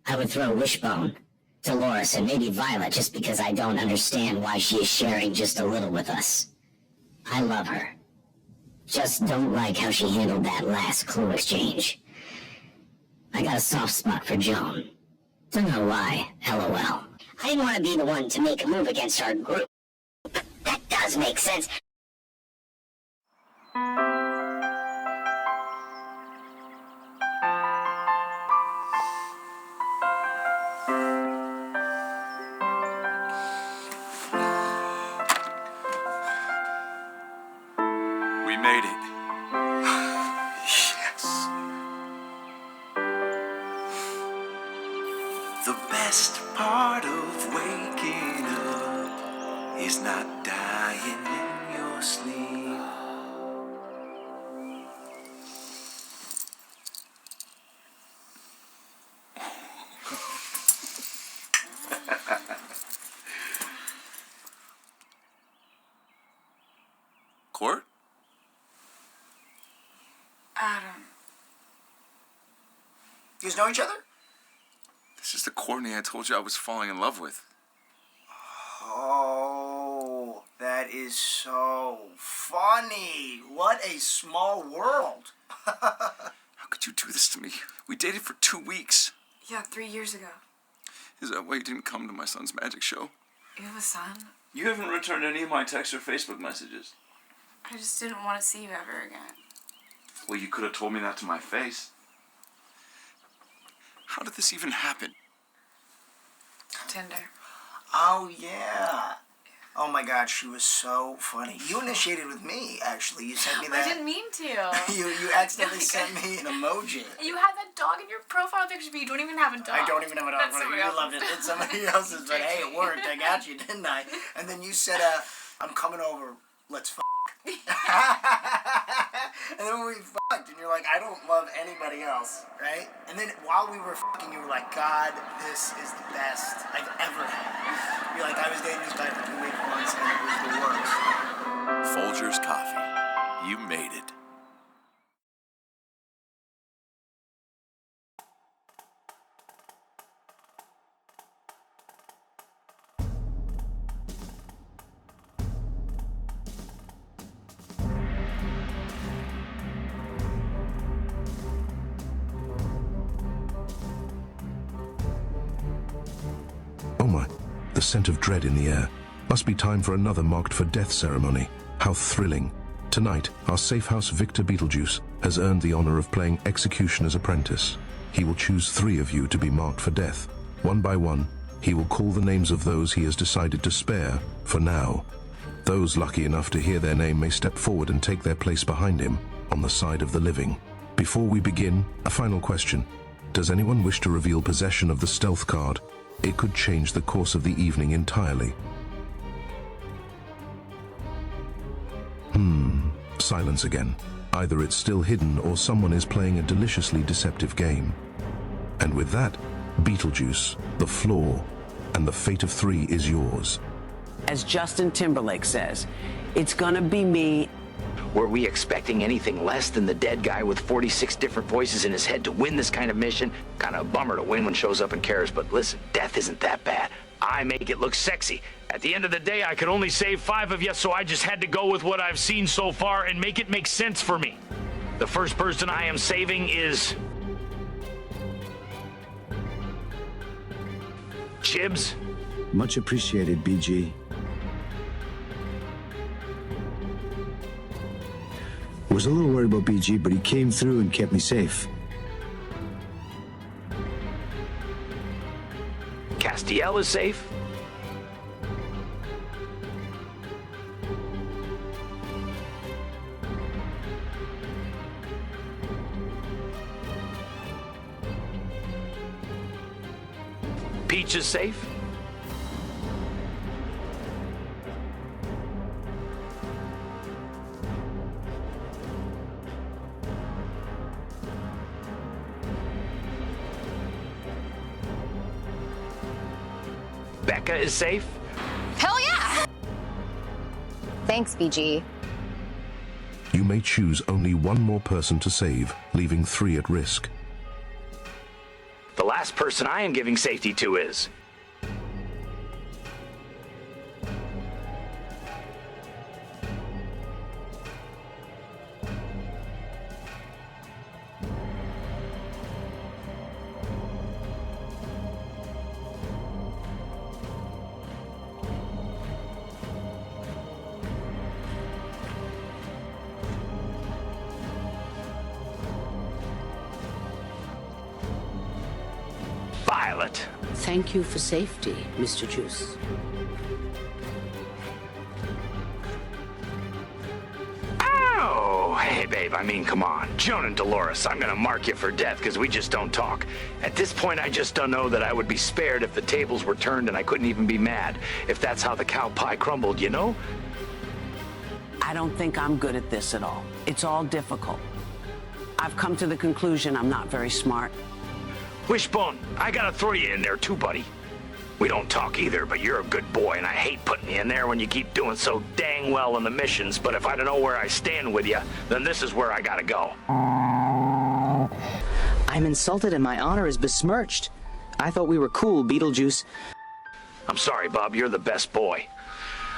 I would throw Wishbone, Dolores, and maybe Violet, just because I don't understand why she is sharing just a little with us. I love her. Just don't like how she handled that last clue exchange. I got a soft spot for Joan. Don't know why, LOL. I didn't want to be the one to make a move against our group. That does make sense. We made it. Yes. The best part of waking up is not dying in your sleep. Court? Adam. You guys know each other? This is the Courtney I told you I was falling in love with. Oh, that is so funny. What a small world. How could you do this to me? We dated for 2 weeks. Yeah, 3 years ago. Is that why you didn't come to my son's magic show? You have a son? You haven't returned any of my text or Facebook messages. I just didn't want to see you ever again. Well, you could have told me that to my face. How did this even happen? Tinder. Oh, yeah. Oh, my God, she was so funny. You initiated with me, actually. You sent me that. I didn't mean to. You accidentally sent me an emoji. You had that dog in your profile picture, but you don't even have a dog. I don't even have a dog. That's somebody You else's. loved it. It's somebody else's, but hey, it worked. I got you, didn't I? And then you said, I'm coming over. Let's f***. And then we fucked, and you're like, I don't love anybody else, right? And then while we were fucking, you were like, God, this is the best I've ever had. You're like, I was dating this guy for 2 weeks once, and it was the worst. Folgers Coffee. You made it. Oh my, the scent of dread in the air. Must be time for another marked for death ceremony. How thrilling. Tonight, our safe house Victor Beetlejuice has earned the honor of playing Executioner's Apprentice. He will choose 3 of you to be marked for death. One by one, he will call the names of those he has decided to spare, for now. Those lucky enough to hear their name may step forward and take their place behind him, on the side of the living. Before we begin, a final question. Does anyone wish to reveal possession of the stealth card? It could change the course of the evening entirely. Silence again. Either it's still hidden or someone is playing a deliciously deceptive game. And with that, Beetlejuice, the floor, and the fate of 3 is yours. As Justin Timberlake says, it's gonna be me. Were we expecting anything less than the dead guy with 46 different voices in his head to win this kind of mission? Kind of a bummer to win when shows up and cares, but listen, death isn't that bad. I make it look sexy. At the end of the day, I could only save 5 of you, so I just had to go with what I've seen so far and make it make sense for me. The first person I am saving is... Chibs. Much appreciated, BG. Was a little worried about BG, but he came through and kept me safe. Castiel is safe. Peach is safe. Becca is safe. Hell yeah! Thanks, BG. You may choose only one more person to save, leaving 3 at risk. The last person I am giving safety to is... Violet. Thank you for safety, Mr. Juice. Oh, hey, babe, I mean, come on. Joan and Dolores, I'm gonna mark you for death because we just don't talk. At this point, I just don't know that I would be spared if the tables were turned and I couldn't even be mad. If that's how the cow pie crumbled, you know? I don't think I'm good at this at all. It's all difficult. I've come to the conclusion I'm not very smart. Wishbone, I gotta throw you in there too, buddy. We don't talk either, but you're a good boy, and I hate putting you in there when you keep doing so dang well in the missions, but if I don't know where I stand with you, then this is where I gotta go. I'm insulted and my honor is besmirched. I thought we were cool, Beetlejuice. I'm sorry, Bob, you're the best boy.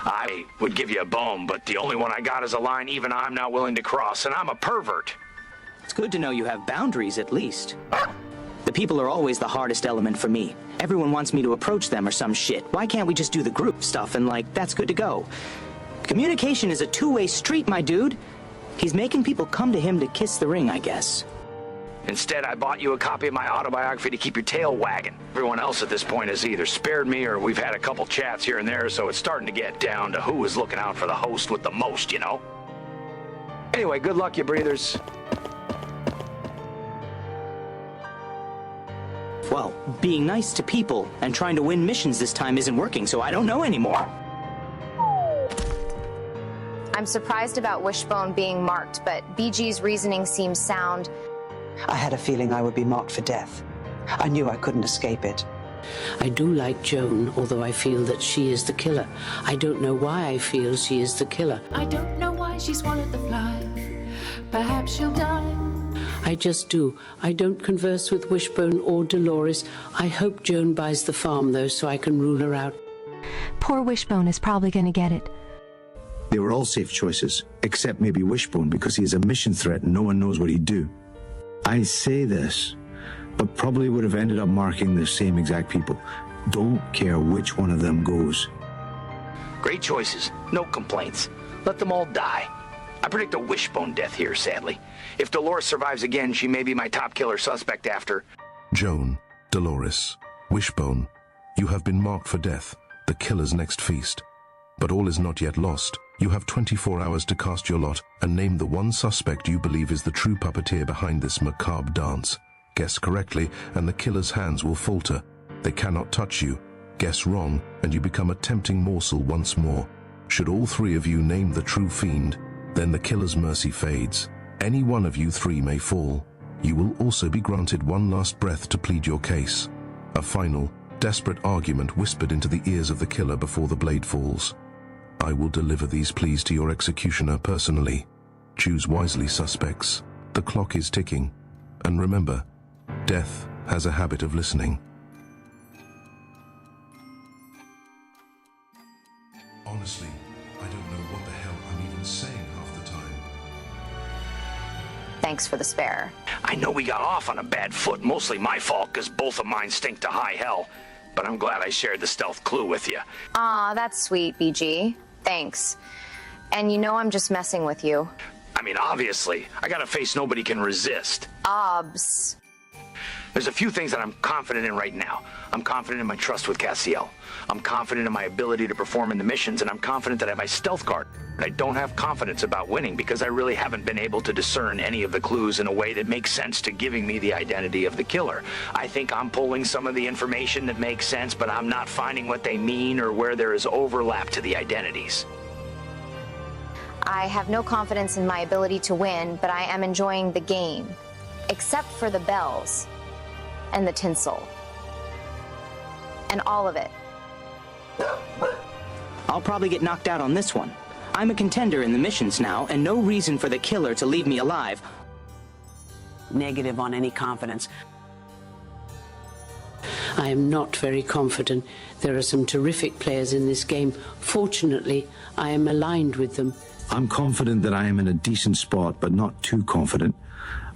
I would give you a bone, but the only one I got is a line even I'm not willing to cross, and I'm a pervert. It's good to know you have boundaries, at least. The people are always the hardest element for me. Everyone wants me to approach them or some shit. Why can't we just do the group stuff and, like, that's good to go? Communication is a two-way street, my dude. He's making people come to him to kiss the ring, I guess. Instead, I bought you a copy of my autobiography to keep your tail wagging. Everyone else at this point has either spared me or we've had a couple chats here and there, so it's starting to get down to who is looking out for the host with the most, you know? Anyway, good luck, you breathers. Well, being nice to people and trying to win missions this time isn't working, so I don't know anymore. I'm surprised about Wishbone being marked, but BG's reasoning seems sound. I had a feeling I would be marked for death. I knew I couldn't escape it. I do like Joan, although I feel that she is the killer. I don't know why I feel she is the killer. I don't know why she swallowed the fly. Perhaps she'll die. I just do. I don't converse with Wishbone or Dolores. I hope Joan buys the farm, though, so I can rule her out. Poor Wishbone is probably going to get it. They were all safe choices, except maybe Wishbone, because he is a mission threat and no one knows what he'd do. I say this, but probably would have ended up marking the same exact people. Don't care which one of them goes. Great choices. No complaints. Let them all die. I predict a Wishbone death here, sadly. If Dolores survives again, she may be my top killer suspect after... Joan, Dolores, Wishbone, you have been marked for death, the killer's next feast. But all is not yet lost. You have 24 hours to cast your lot and name the one suspect you believe is the true puppeteer behind this macabre dance. Guess correctly, and the killer's hands will falter. They cannot touch you. Guess wrong, and you become a tempting morsel once more. Should all three of you name the true fiend, then the killer's mercy fades. Any one of you three may fall. You will also be granted one last breath to plead your case. A final, desperate argument whispered into the ears of the killer before the blade falls. I will deliver these pleas to your executioner personally. Choose wisely, suspects. The clock is ticking. And remember, death has a habit of listening. Honestly, I don't know what the hell I'm even saying half the time. Thanks for the spare. I know we got off on a bad foot, mostly my fault, because both of mine stink to high hell. But I'm glad I shared the stealth clue with you. Aw, that's sweet, BG. Thanks. And you know I'm just messing with you. I mean, obviously, I got a face nobody can resist. Obs. There's a few things that I'm confident in right now. I'm confident in my trust with Castiel. I'm confident in my ability to perform in the missions, and I'm confident that I have my stealth card. I don't have confidence about winning because I really haven't been able to discern any of the clues in a way that makes sense to giving me the identity of the killer. I think I'm pulling some of the information that makes sense, but I'm not finding what they mean or where there is overlap to the identities. I have no confidence in my ability to win, but I am enjoying the game. Except for the bells. And the tinsel. And all of it. I'll probably get knocked out on this one. I'm a contender in the missions now, and no reason for the killer to leave me alive. Negative on any confidence. I am not very confident. There are some terrific players in this game. Fortunately, I am aligned with them. I'm confident that I am in a decent spot, but not too confident.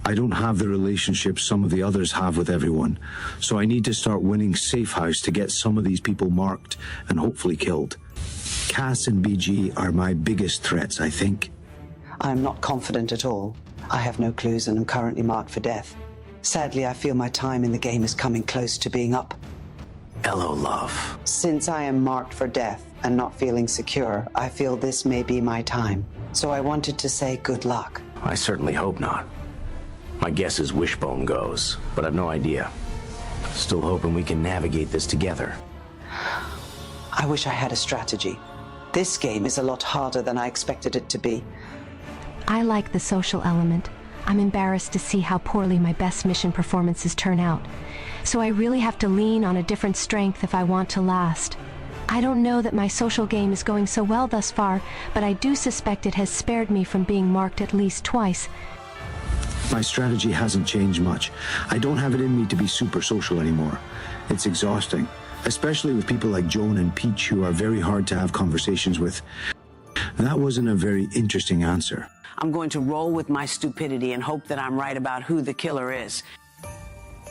I don't have the relationships some of the others have with everyone, so I need to start winning safe house to get some of these people marked and hopefully killed. Cass and BG are my biggest threats, I think. I'm not confident at all. I have no clues and am currently marked for death. Sadly, I feel my time in the game is coming close to being up. Hello, love. Since I am marked for death and not feeling secure, I feel this may be my time. So I wanted to say good luck. I certainly hope not. My guess is Wishbone goes, but I've no idea. Still hoping we can navigate this together. I wish I had a strategy. This game is a lot harder than I expected it to be. I like the social element. I'm embarrassed to see how poorly my best mission performances turn out. So I really have to lean on a different strength if I want to last. I don't know that my social game is going so well thus far, but I do suspect it has spared me from being marked at least twice. My strategy hasn't changed much. I don't have it in me to be super social anymore. It's exhausting, especially with people like Joan and Peach who are very hard to have conversations with. That wasn't a very interesting answer. I'm going to roll with my stupidity and hope that I'm right about who the killer is.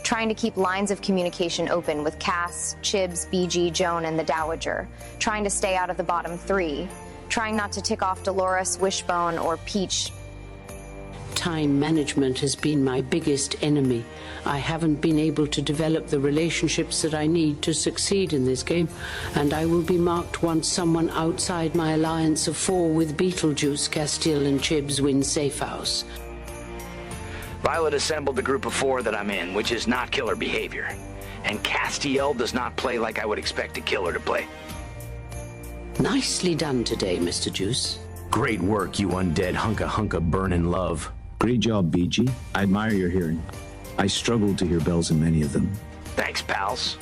Trying to keep lines of communication open with Cass, Chibs, BG, Joan, and the Dowager. Trying to stay out of the bottom three. Trying not to tick off Dolores, Wishbone, or Peach. Time management has been my biggest enemy. I haven't been able to develop the relationships that I need to succeed in this game, and I will be marked once someone outside my alliance of four with Beetlejuice, Castiel, and Chibs wins safe house. Violet assembled the group of four that I'm in, which is not killer behavior. And Castiel does not play like I would expect a killer to play. Nicely done today, Mr. Juice. Great work, you undead hunka burnin' love. Great job, BG. I admire your hearing. I struggled to hear bells in many of them. Thanks, pals.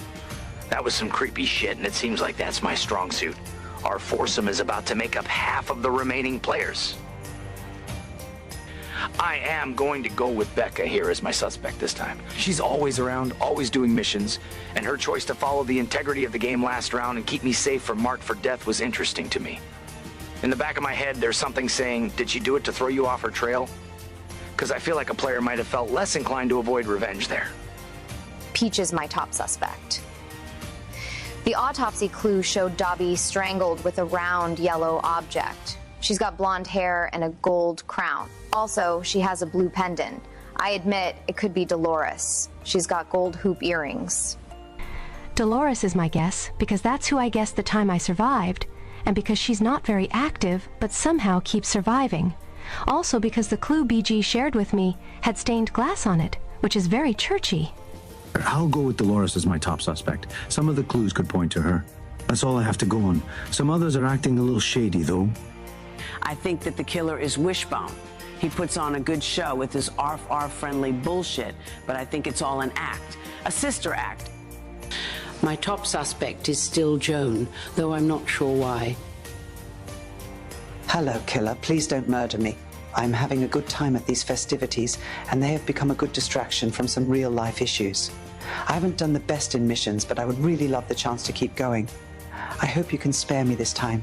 That was some creepy shit, and it seems like that's my strong suit. Our foursome is about to make up half of the remaining players. I am going to go with Becca here as my suspect this time. She's always around, always doing missions, and her choice to follow the integrity of the game last round and keep me safe from marked for death was interesting to me. In the back of my head, there's something saying, did she do it to throw you off her trail? Because I feel like a player might have felt less inclined to avoid revenge there. Peach is my top suspect. The autopsy clue showed Dobby strangled with a round yellow object. She's got blonde hair and a gold crown. Also, she has a blue pendant. I admit it could be Dolores. She's got gold hoop earrings. Dolores is my guess, because that's who I guessed the time I survived, and because she's not very active, but somehow keeps surviving. Also because the clue BG shared with me had stained glass on it, which is very churchy. I'll go with Dolores as my top suspect. Some of the clues could point to her. That's all I have to go on. Some others are acting a little shady, though. I think that the killer is Wishbone. He puts on a good show with his ARF friendly bullshit, but I think it's all an act. A sister act. My top suspect is still Joan, though I'm not sure why. Hello, killer. Please don't murder me. I'm having a good time at these festivities, and they have become a good distraction from some real-life issues. I haven't done the best in missions, but I would really love the chance to keep going. I hope you can spare me this time.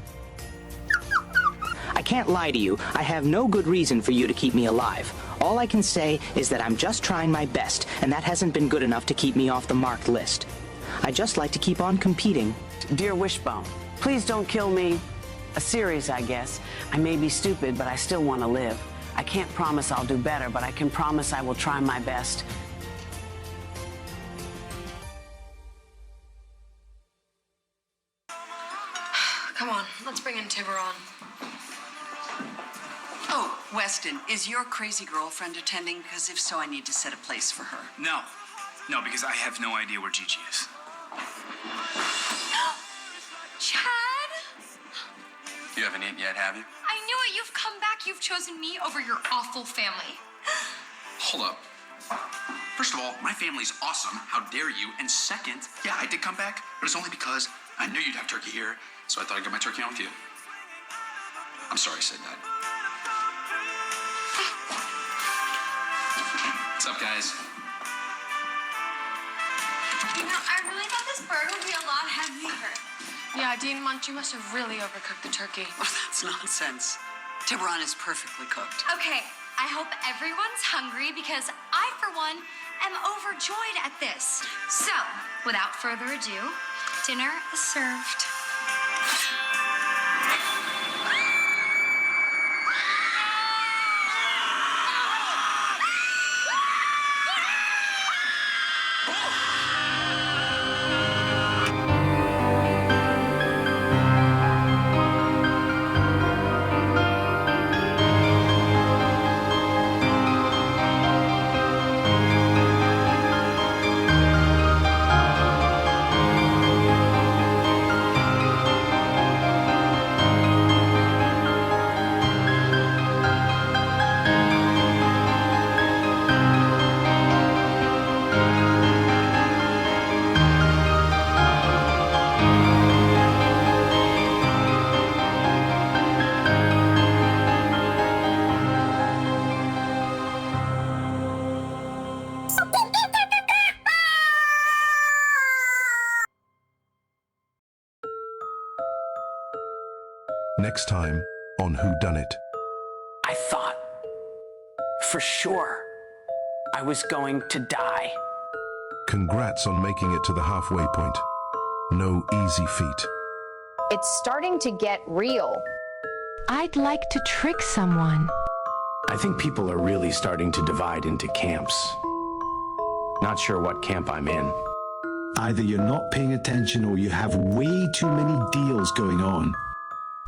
I can't lie to you. I have no good reason for you to keep me alive. All I can say is that I'm just trying my best, and that hasn't been good enough to keep me off the marked list. I just like to keep on competing. Dear Wishbone, please don't kill me. A series, I guess. I may be stupid, but I still want to live. I can't promise I'll do better, but I can promise I will try my best. Come on, let's bring in Tiburon. Oh, Weston, is your crazy girlfriend attending? Because if so, I need to set a place for her. No. No, because I have no idea where Gigi is. Chad? You haven't eaten yet, have you? I knew it. You've come back. You've chosen me over your awful family. Hold up. First of all, my family's awesome. How dare you? And second, yeah, I did come back, but it's only because I knew you'd have turkey here, so I thought I'd get my turkey on with you. I'm sorry I said that. What's up, guys? You know, I really thought this bird would be a lot heavier. Yeah, Dean Munch, you must have really overcooked the turkey. Oh, that's nonsense. Tiburon is perfectly cooked. Okay, I hope everyone's hungry because I, for one, am overjoyed at this. So, without further ado, dinner is served. Next time on Whodunit. I thought, for sure, I was going to die. Congrats on making it to the halfway point. No easy feat. It's starting to get real. I'd like to trick someone. I think people are really starting to divide into camps. Not sure what camp I'm in. Either you're not paying attention or you have way too many deals going on.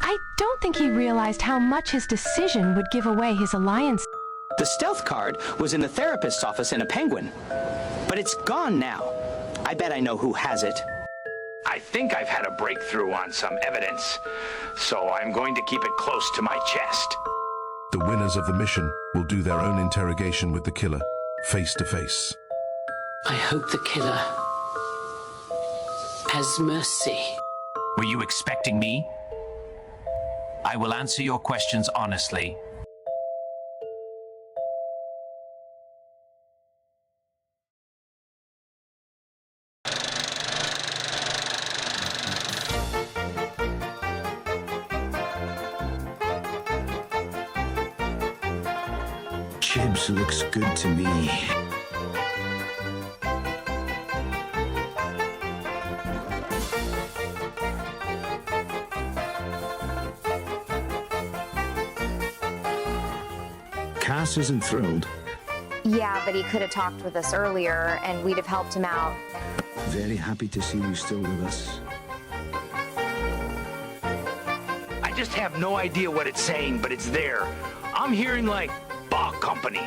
I don't think he realized how much his decision would give away his alliance. The stealth card was in the therapist's office in a Penguin. But it's gone now. I bet I know who has it. I think I've had a breakthrough on some evidence, so I'm going to keep it close to my chest. The winners of the mission will do their own interrogation with the killer, face to face. I hope the killer has mercy. Were you expecting me? I will answer your questions honestly. Chibs looks good to me. Cass isn't thrilled. Yeah, but he could have talked with us earlier and we'd have helped him out. Very happy to see you still with us. I just have no idea what it's saying, but it's there. I'm hearing like Bar Company.